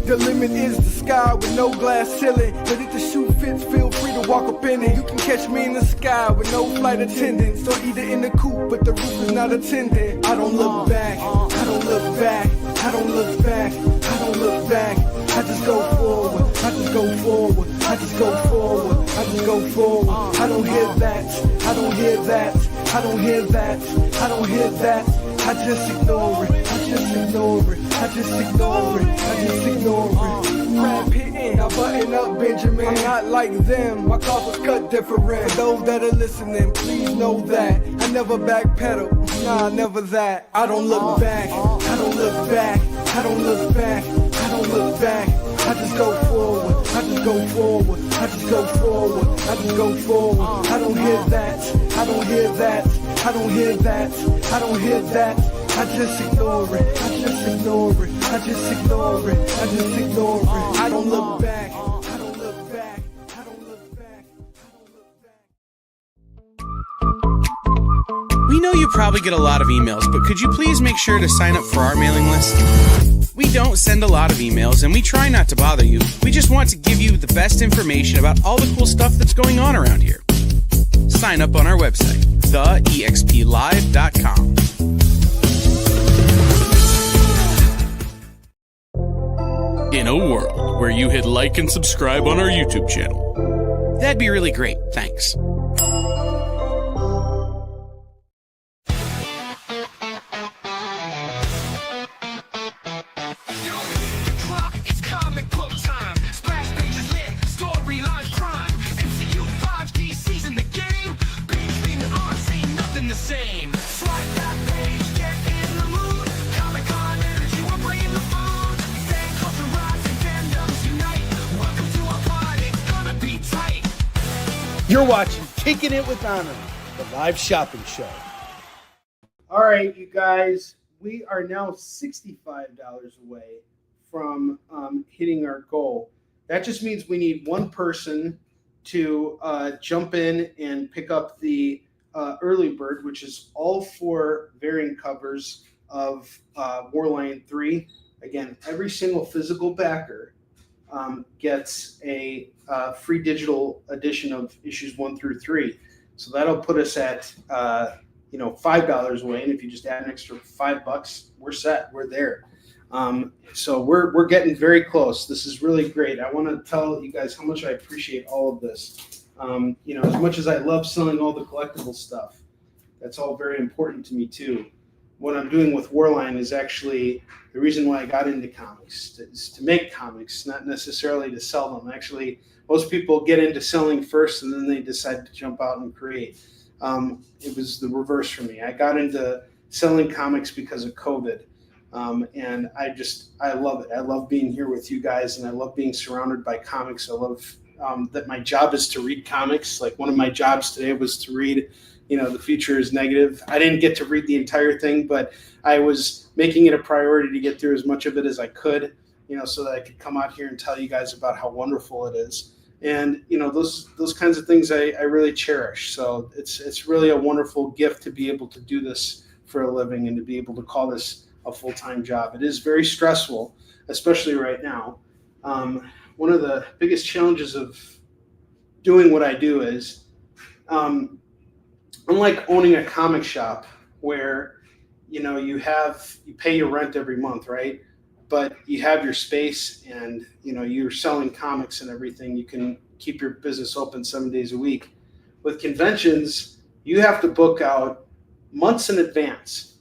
The limit is the sky with no glass ceiling. But if the shoe fits, feel free to walk up in it. You can catch me in the sky with no flight attendants, or either in the coupe, but the roof is not attended. I don't look back, I don't look back, I don't look back, I don't look back. I just go forward, I just go forward, I just go forward, I just go forward. I don't hear that, I don't hear that, I don't hear that, I don't hear that. I just ignore it, I just ignore it, I just ignore it, I just ignore it. Rap hitting, I button up Benjamin. I'm not like them, my cloth was cut different. For those that are listening, please know that I never backpedal, nah, never that. I don't look back, I don't look back, I don't look back, I don't look back. I just go forward, I just go forward, I just go forward, I just go forward. I don't hear that, I don't hear that, I don't hear that, I don't hear that. I just ignore it, I just ignore it, I just ignore it, I just ignore it. I don't look back, I don't look back, I don't look back, I don't look back. We know you probably get a lot of emails, but could you please make sure to sign up for our mailing list? We don't send a lot of emails, and we try not to bother you. We just want to give you the best information about all the cool stuff that's going on around here. Sign up on our website, theexplive.com. In a world where you hit like and subscribe on our YouTube channel, that'd be really great. Thanks. You know You're watching Kickin It With Onrie, the live shopping show. All right, you guys, we are now $65 away from hitting our goal. That just means we need one person to jump in and pick up the early bird, which is all 4 variant covers of Warline 3. Again, every single physical backer gets a free digital edition of issues 1 through 3. So that'll put us at $5 away, and if you just add an extra $5, we're set. We're there. So we're getting very close. This is really great. I want to tell you guys how much I appreciate all of this. As much as I love selling all the collectible stuff, that's all very important to me too. What I'm doing with Warline is actually the reason why I got into comics, is to make comics, not necessarily to sell them. Actually, most people get into selling first and then they decide to jump out and create. It was the reverse for me. I got into selling comics because of COVID. And I love it. I love being here with you guys, and I love being surrounded by comics. I love that my job is to read comics. Like one of my jobs today was to read, The Future is Negative. I didn't get to read the entire thing, but I was making it a priority to get through as much of it as I could, so that I could come out here and tell you guys about how wonderful it is. And, those kinds of things I really cherish. So it's really a wonderful gift to be able to do this for a living and to be able to call this a full-time job. It is very stressful, especially right now. One of the biggest challenges of doing what I do is, unlike owning a comic shop where, you pay your rent every month, right? But you have your space and, you're selling comics and everything. You can keep your business open 7 days a week. With conventions, you have to book out months in advance.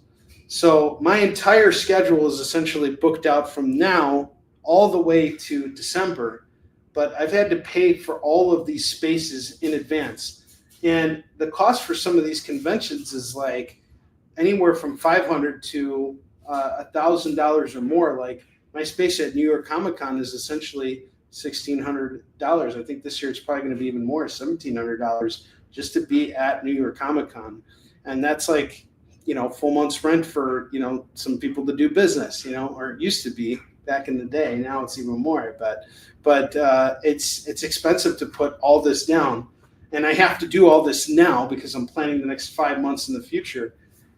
So my entire schedule is essentially booked out from now all the way to December, but I've had to pay for all of these spaces in advance. And the cost for some of these conventions is like anywhere from $500 to $1,000 or more. Like my space at New York Comic Con is essentially $1,600. I think this year it's probably going to be even more, $1,700 just to be at New York Comic Con. And that's like, full month's rent for, some people to do business, or it used to be back in the day. Now it's even more, I bet. But it's expensive to put all this down. And I have to do all this now because I'm planning the next 5 months in the future.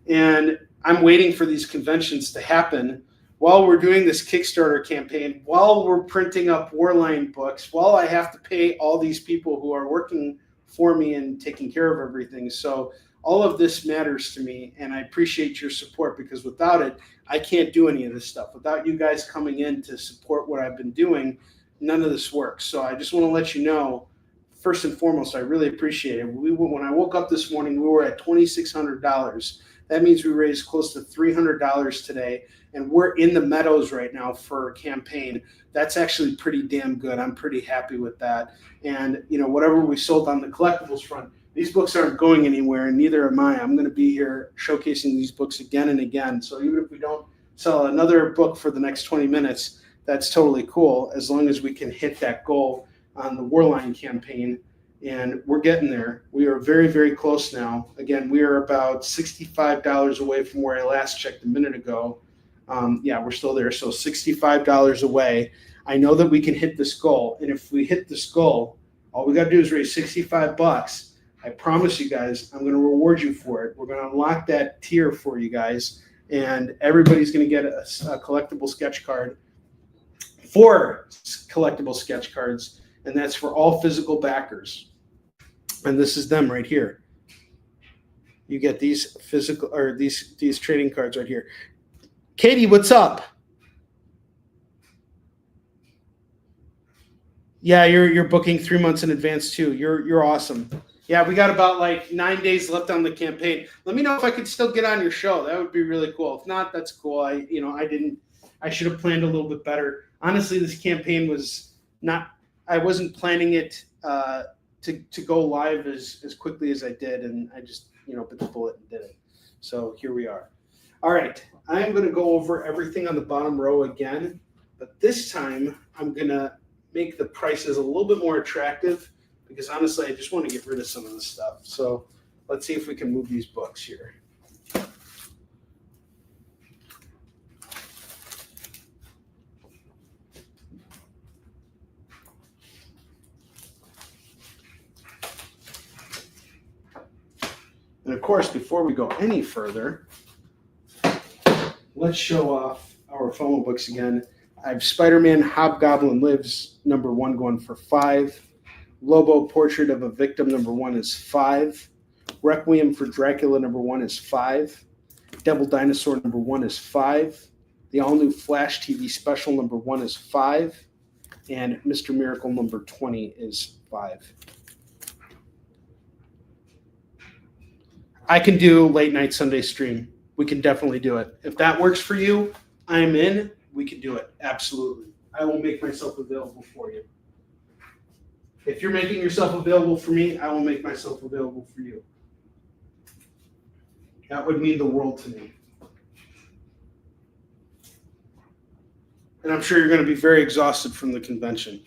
And I'm waiting for these conventions to happen while we're doing this Kickstarter campaign, while we're printing up Warline books, while I have to pay all these people who are working for me and taking care of everything. So all of this matters to me, and I appreciate your support because without it, I can't do any of this stuff. Without you guys coming in to support what I've been doing, none of this works. So I just want to let you know, first and foremost, I really appreciate it. When I woke up this morning, we were at $2,600. That means we raised close to $300 today, and we're in the meadows right now for a campaign. That's actually pretty damn good. I'm pretty happy with that. And, whatever we sold on the collectibles front, these books aren't going anywhere, and neither am I. I'm going to be here showcasing these books again and again. So even if we don't sell another book for the next 20 minutes, that's totally cool, as long as we can hit that goal on the Warline campaign. And we're getting there. We are very, very close now. Again, we are about $65 away from where I last checked a minute ago. We're still there. So $65 away. I know that we can hit this goal. And if we hit this goal, all we got to do is raise $65. I promise you guys, I'm going to reward you for it. We're going to unlock that tier for you guys, and everybody's going to get a collectible sketch card, 4 collectible sketch cards, and that's for all physical backers. And this is them right here. You get these physical or these trading cards right here. Katie, what's up? Yeah, you're booking 3 months in advance too. You're awesome. Yeah, we got about like 9 days left on the campaign. Let me know if I could still get on your show. That would be really cool. If not, that's cool. I should have planned a little bit better. Honestly, this campaign was not. I wasn't planning it to go live as quickly as I did, and I just bit the bullet and did it. So here we are. All right, I'm going to go over everything on the bottom row again, but this time I'm going to make the prices a little bit more attractive because honestly, I just want to get rid of some of this stuff. So let's see if we can move these books here. And of course, before we go any further, let's show off our FOMO books again. I have Spider-Man Hobgoblin Lives, #1, going for $5. Lobo Portrait of a Victim, #1, is $5. Requiem for Dracula, #1, is $5. Devil Dinosaur, #1, is $5. The all-new Flash TV special, #1, is $5. And Mr. Miracle, #20, is $5. I can do late night Sunday stream. We can definitely do it. If that works for you, I'm in. We can do it. Absolutely. I will make myself available for you. If you're making yourself available for me, I will make myself available for you. That would mean the world to me. And I'm sure you're going to be very exhausted from the convention.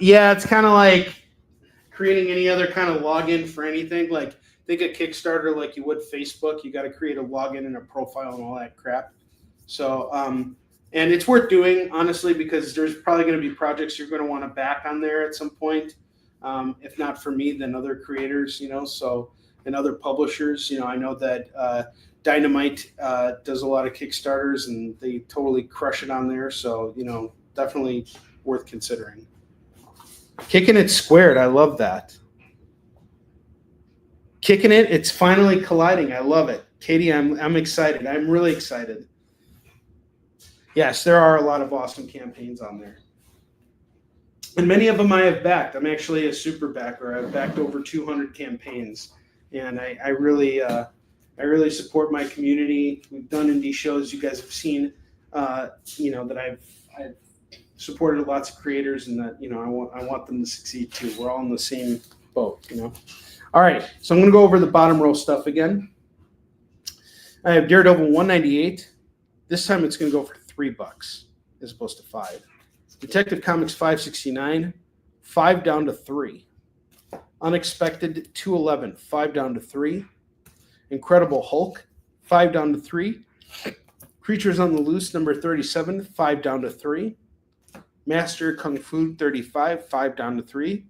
Yeah, it's kind of like creating any other kind of login for anything. Like, think of Kickstarter like you would Facebook. You got to create a login and a profile and all that crap. So, and it's worth doing, honestly, because there's probably going to be projects you're going to want to back on there at some point. If not for me, then other creators, so, and other publishers. I know that Dynamite does a lot of Kickstarters and they totally crush it on there. So, definitely worth considering. Kicking It Squared. I love that. Kicking It. It's finally colliding. I love it. Katie, I'm excited. I'm really excited. Yes, there are a lot of awesome campaigns on there. And many of them I have backed. I'm actually a super backer. I've backed over 200 campaigns. And I really support my community. We've done indie shows. You guys have seen, that I've supported lots of creators, and that I want them to succeed too. We're all in the same boat, All right, so I'm going to go over the bottom row stuff again. I have Daredevil 198. This time it's going to go for $3 as opposed to $5. Detective Comics 569, 5 down to 3. Unexpected 211, 5 down to 3. Incredible Hulk, 5 down to 3. Creatures on the Loose #37, 5 down to 3. Master Kung Fu 35, 5 down to 3.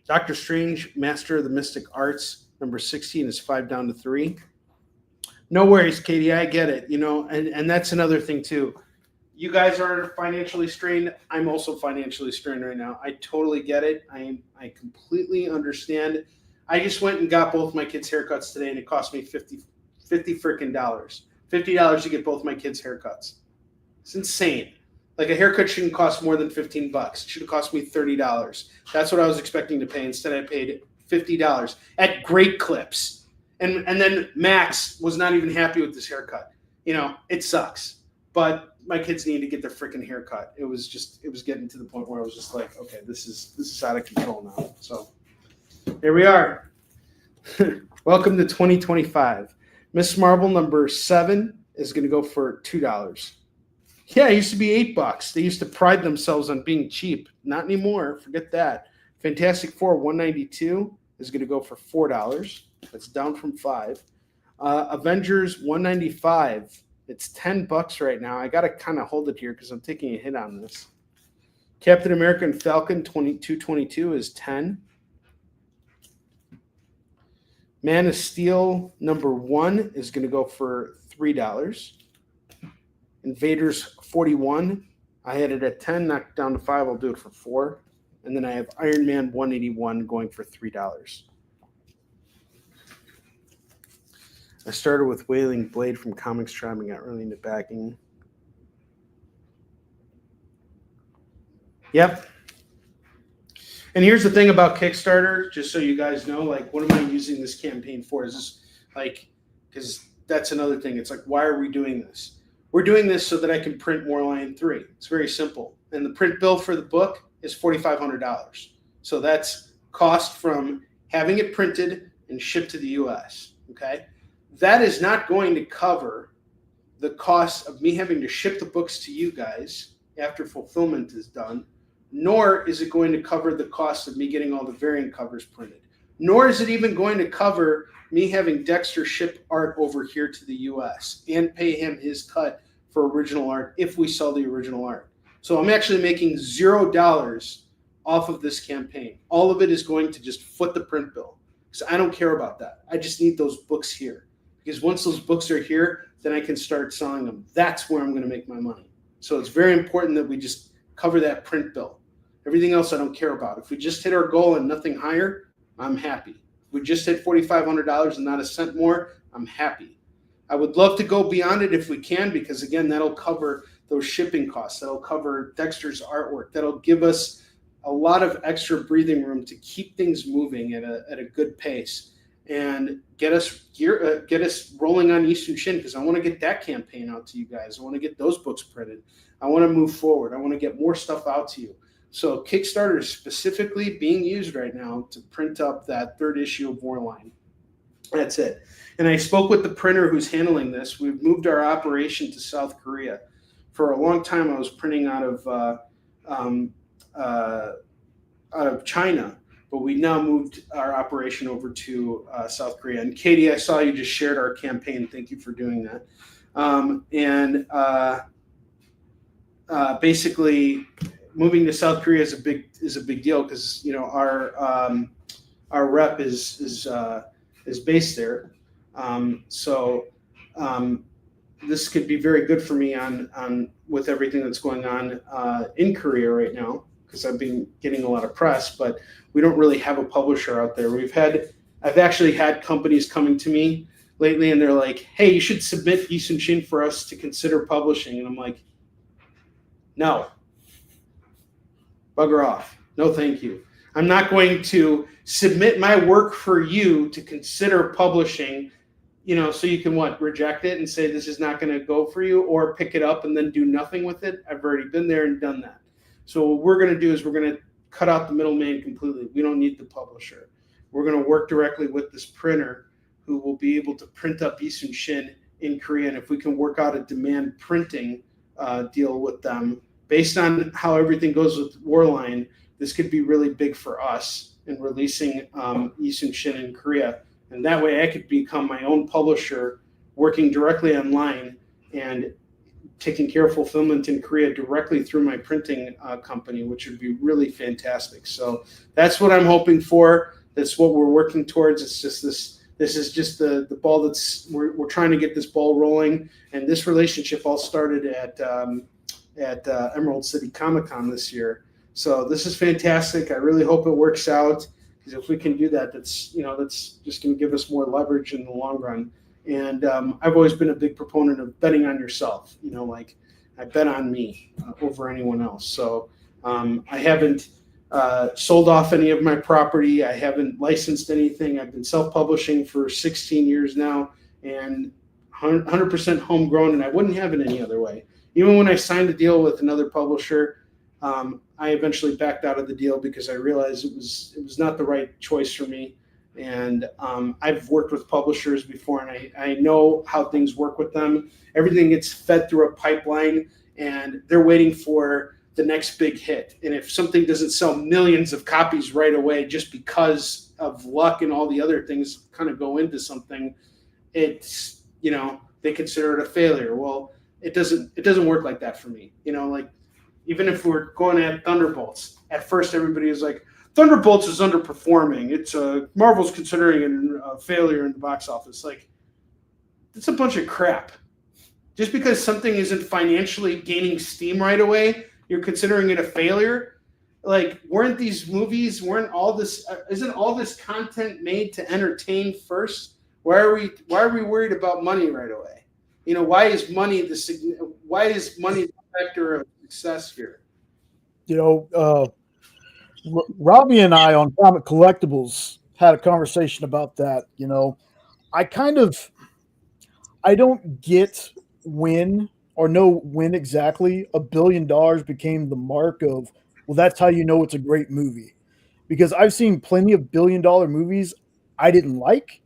Doctor Strange, Master of the Mystic Arts, #16, is 5 down to 3. No worries, Katie. I get it. And that's another thing too. You guys are financially strained. I'm also financially strained right now. I totally get it. I completely understand. I just went and got both my kids' haircuts today, and it cost me $50 freaking dollars. $50 to get both my kids' haircuts. It's insane. Like, a haircut shouldn't cost more than $15. It should have cost me $30. That's what I was expecting to pay. Instead, I paid $50 at Great Clips. And then Max was not even happy with this haircut. It sucks. But my kids need to get their freaking haircut. It was getting to the point where I was just like, okay, this is out of control now. So here we are. Welcome to 2025. Miss Marvel #7 is going to go for $2. Yeah, it used to be $8. They used to pride themselves on being cheap. Not anymore. Forget that. Fantastic Four 192 is going to go for $4. That's down from $5. Avengers 195. It's $10 right now. I got to kind of hold it here because I'm taking a hit on this. Captain America and Falcon 222 is $10. Man of Steel #1 is going to go for $3. Invaders 41, I had it at 10, knocked down to 5. I'll do it for 4. And then I have Iron Man 181 going for $3. I started with Wailing Blade from Comics Tribe and got really into backing. Yep. And here's the thing about Kickstarter, just so you guys know, like, what am I using this campaign for? Is this because that's another thing. It's like, why are we doing this? We're doing this so that I can print Warlion 3. It's very simple. And the print bill for the book is $4,500. So that's cost from having it printed and shipped to the U.S., okay? That is not going to cover the cost of me having to ship the books to you guys after fulfillment is done, nor is it going to cover the cost of me getting all the variant covers printed, nor is it even going to cover me having Dexter ship art over here to the US and pay him his cut for original art if we sell the original art. So I'm actually making $0 off of this campaign. All of it is going to just foot the print bill, because I don't care about that. I just need those books here, because once those books are here, then I can start selling them. That's where I'm going to make my money. So it's very important that we just cover that print bill. Everything else I don't care about. If we just hit our goal and nothing higher, I'm happy. If we just hit $4,500 and not a cent more, I'm happy. I would love to go beyond it if we can, because again, that'll cover those shipping costs. That'll cover Dexter's artwork. That'll give us a lot of extra breathing room to keep things moving at a good pace and get us rolling on Eastern Shin, because I want to get that campaign out to you guys. I want to get those books printed. I want to move forward. I want to get more stuff out to you. So Kickstarter is specifically being used right now to print up that third issue of Warline. That's it. And I spoke with the printer who's handling this. We've moved our operation to South Korea. For a long time, I was printing out of China, but we now moved our operation over to South Korea. And Katie, I saw you just shared our campaign. Thank you for doing that. Basically, moving to South Korea is a big deal, because our rep is based there. This could be very good for me on with everything that's going on in Korea right now, because I've been getting a lot of press, but we don't really have a publisher out there. I've actually had companies coming to me lately, and they're like, "Hey, you should submit Eastern Shin for us to consider publishing." And I'm like, "No, bugger off. No, thank you. I'm not going to submit my work for you to consider publishing, so you can reject it and say this is not going to go for you, or pick it up and then do nothing with it. I've already been there and done that. So what we're going to do is we're going to cut out the middleman completely. We don't need the publisher. We're going to work directly with this printer who will be able to print up Eastern Shin in Korea. And if we can work out a demand printing deal with them, based on how everything goes with Warline, this could be really big for us in releasing Eastern Shin in Korea. And that way I could become my own publisher, working directly online and taking care of fulfillment in Korea directly through my printing company, which would be really fantastic. So that's what I'm hoping for. That's what we're working towards. It's just this is just the ball we're trying to get this ball rolling. And this relationship all started at Emerald City Comic-Con this year. So this is fantastic. I really hope it works out, because if we can do that, that's just going to give us more leverage in the long run. And I've always been a big proponent of betting on yourself. I bet on me over anyone else. So I haven't sold off any of my property. I haven't licensed anything. I've been self-publishing for 16 years now, and 100% homegrown, and I wouldn't have it any other way. Even when I signed a deal with another publisher, I eventually backed out of the deal because I realized it was not the right choice for me. And I've worked with publishers before, and I know how things work with them. Everything gets fed through a pipeline, and they're waiting for the next big hit. And if something doesn't sell millions of copies right away just because of luck and all the other things kind of go into something, it's, they consider it a failure. Well, it doesn't work like that for me. Even if we're going at Thunderbolts, at first everybody is like, Thunderbolts is underperforming. It's Marvel's considering it a failure in the box office. It's a bunch of crap. Just because something isn't financially gaining steam right away, you're considering it a failure. Isn't all this content made to entertain first? Why are we worried about money right away? Why is money the factor of success here? Robbie and I on Comic Collectibles had a conversation about that. I don't get when or know when exactly $1 billion became the mark of, well, that's how you know it's a great movie. Because I've seen plenty of $1 billion movies I didn't like,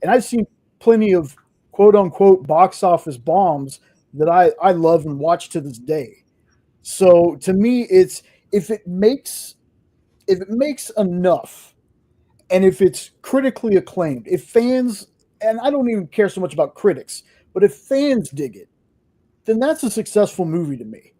and I've seen plenty of quote unquote box office bombs that I love and watch to this day. So to me, it's if it makes enough, and if it's critically acclaimed, if fans, and I don't even care so much about critics, but if fans dig it, then that's a successful movie to me.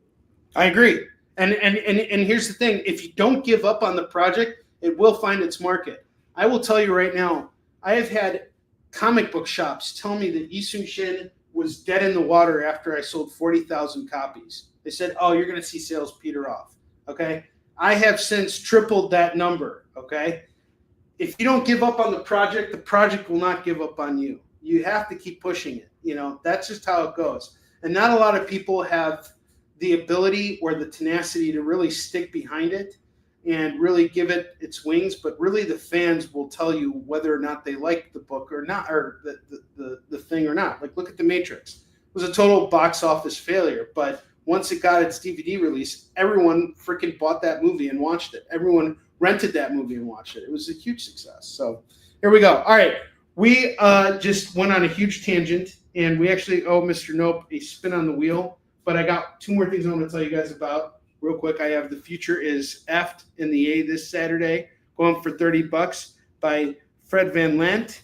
I agree. And here's the thing: if you don't give up on the project, it will find its market. I will tell you right now, I have had comic book shops tell me that Yi Sun-shin was dead in the water after I sold 40,000 copies. They said, "Oh, you're going to see sales peter off." Okay, I have since tripled that number. Okay, if you don't give up on the project will not give up on you. You have to keep pushing it. You know, that's just how it goes. And not a lot of people have the ability or the tenacity to really stick behind it and really give it its wings. But really, the fans will tell you whether or not they like the book or not, or the thing or not. Like, look at The Matrix. It was a total box office failure, but once it got its DVD release, everyone freaking bought that movie and watched it. Everyone rented that movie and watched it. It was a huge success. So here we go. All right. We just went on a huge tangent, and we actually owe Mr. Nope a spin on the wheel. But I got two more things I want to tell you guys about real quick. I have The Future is Effed in the A this Saturday, going for $30 by Fred Van Lent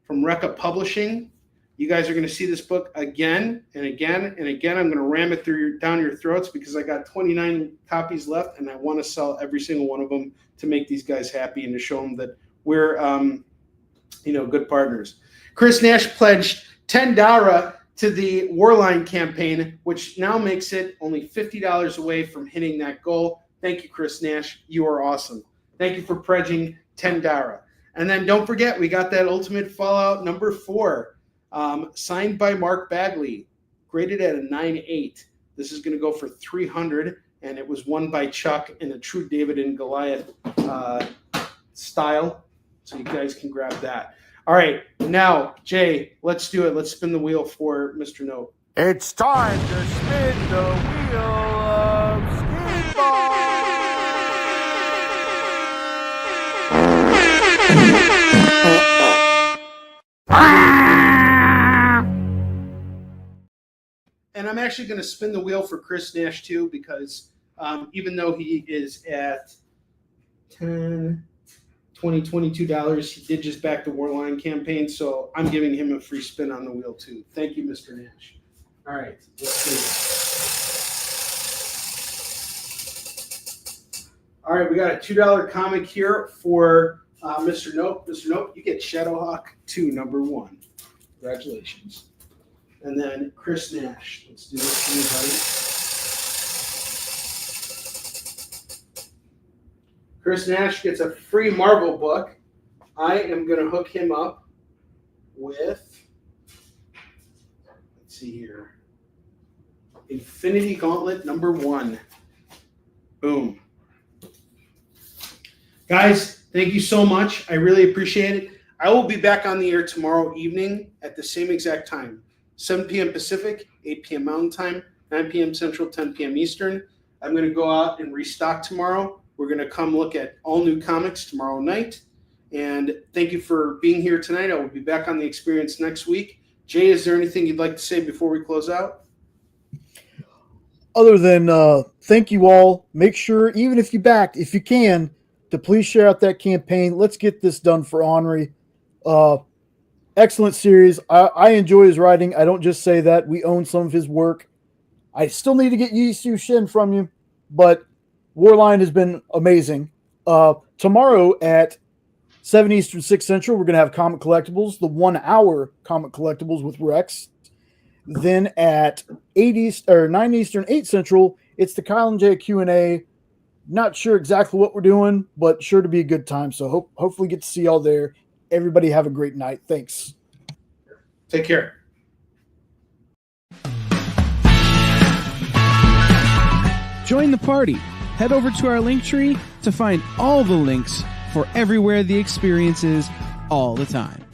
from Recca Publishing. You guys are going to see this book again and again and again. I'm going to ram it down your throats because I got 29 copies left, and I want to sell every single one of them to make these guys happy and to show them that we're, good partners. Chris Nash pledged $10 to the Warline campaign, which now makes it only $50 away from hitting that goal. Thank you, Chris Nash. You are awesome. Thank you for pledging $10. And then don't forget, we got that Ultimate Fallout number 4. Signed by Mark Bagley, graded at a 9.8. This is going to go for $300, and it was won by Chuck in a true David and Goliath style. So you guys can grab that. All right, now Jay, let's do it. Let's spin the wheel for Mr. Nope. It's time to spin the wheel of Skee-Ball. And I'm actually going to spin the wheel for Chris Nash too, because even though he is at $10, $20, $22, he did just back the Warline campaign, so I'm giving him a free spin on the wheel too. Thank you, Mr. Nash. All right, let's see. All right, we got a $2 comic here for Mr. Nope. Mr. Nope, you get Shadowhawk 2, number 1. Congratulations. And then Chris Nash. Let's do this for you, buddy. Chris Nash gets a free Marvel book. I am going to hook him up with, let's see here, Infinity Gauntlet number 1. Boom. Guys, thank you so much. I really appreciate it. I will be back on the air tomorrow evening at the same exact time. 7 p.m. Pacific, 8 p.m. Mountain Time, 9 p.m. Central, 10 p.m. Eastern. I'm going to go out and restock tomorrow. We're going to come look at all new comics tomorrow night. And thank you for being here tonight. I will be back on the experience next week. Jay, is there anything you'd like to say before we close out? Other than thank you all. Make sure, even if you backed, if you can, to please share out that campaign. Let's get this done for Onrie. Excellent series. I enjoy his writing. I don't just say that. We own some of his work. I still need to get Yi Sun-shin from you, but Warline has been amazing. Tomorrow at 7 Eastern, 6 Central, we're going to have Comic Collectibles, the 1-hour Comic Collectibles with Rex. Then at 9 Eastern, 8 Central, it's the Kyle and Jay Q&A. Not sure exactly what we're doing, but sure to be a good time. So hopefully get to see y'all there. Everybody have a great night. Thanks. Take care. Join the party. Head over to our link tree to find all the links for everywhere the experience is all the time.